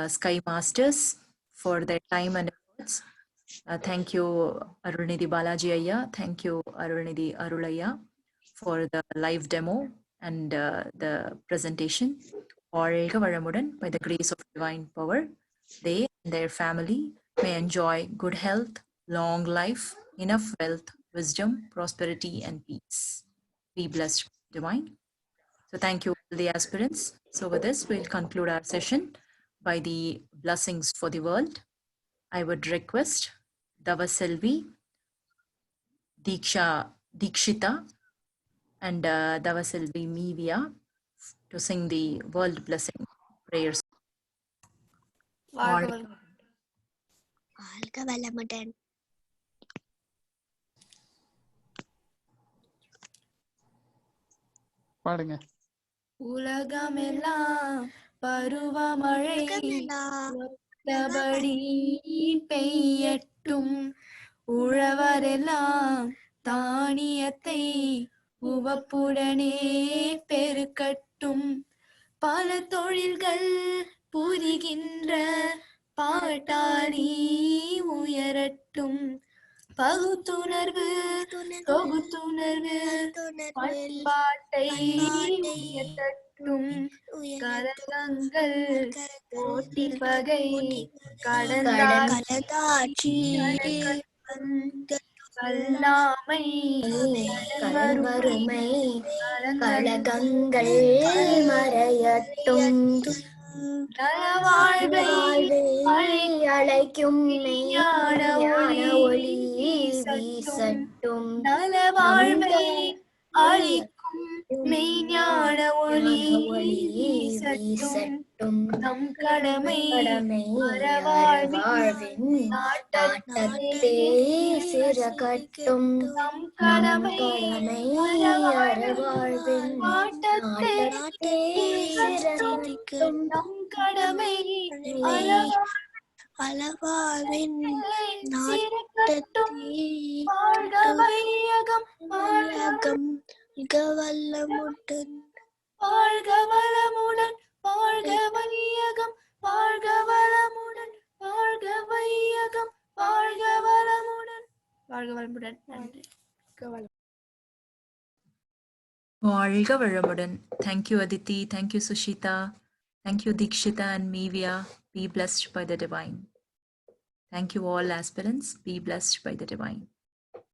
A: Sky Masters for their time and efforts. Thank you, Arunidhi Balaji Ayya. Thank you, Arunidhi Arulaya, for the live demo and the presentation. வாழ்க வளமுடன், by the grace of divine power, they and their family may enjoy good health, long life, enough wealth, wisdom, prosperity, and peace. Be blessed, divine. So thank you, the aspirants. So with this, we'll conclude our session by the blessings for the world. I would request Davaselvi, Dikshita, and Davaselvi Mivia to sing the world blessing prayers.
D: பாடுங்க.
B: உலகமெல்லாம் பருவமழை ஒத்தபடி பெய்யட்டும், உழவரெல்லாம் தானியத்தை உவப்புடனே பெருக்கட்டும், பல தொழில்கள் புரிகின்ற பாட்டாளி உயரட்டும், பகுத்துணர்வு தொகுத்துணர்வு பண்பாட்டை உயர்த்தட்டும், கரகங்கள் போட்டி பகை கடந்தாட்சி கல்லாமை
F: கடன்வறுமை கலகங்கள் மறையட்டும்,
B: நலவாழ்வை
F: அழைக்கும் ஞான ஒளி வீசட்டும்,
B: நலவாழ்வை அளிக்கும் மெய்ஞான ஒளி
F: ஒளி
B: வீசட்டும்
F: வீசட்டும்
B: நம் கடமை
F: அறவாழ்வின்
B: நாட்டத்தே
F: நாட்டத்தே சிறகட்டும்
B: நம்
F: நம்
B: கடமை
F: கடமை அறவாழ்வின்
B: நாட்டத்தே
F: நாட்டத்தே சிறகட்டும்
B: நம் கடமை
G: அளவாவின்
B: சிறக்கட்டும் வாழ்க வையகம்
G: நாட்டகம் மிக வல்லமுடன்
B: வாழ்க வளமுடன் வாழ்க வையகம் வாழ்க வளமுடன் வாழ்க வையகம் வாழ்க வளமுடன் வாழ்க வளமுடன் நன்றி
A: Valga Varamudan. Thank you, Aditi. Thank you, Sushita. Thank you, Dikshita and Mevia. Be blessed by the divine. Thank you, all aspirants. Be blessed by the divine.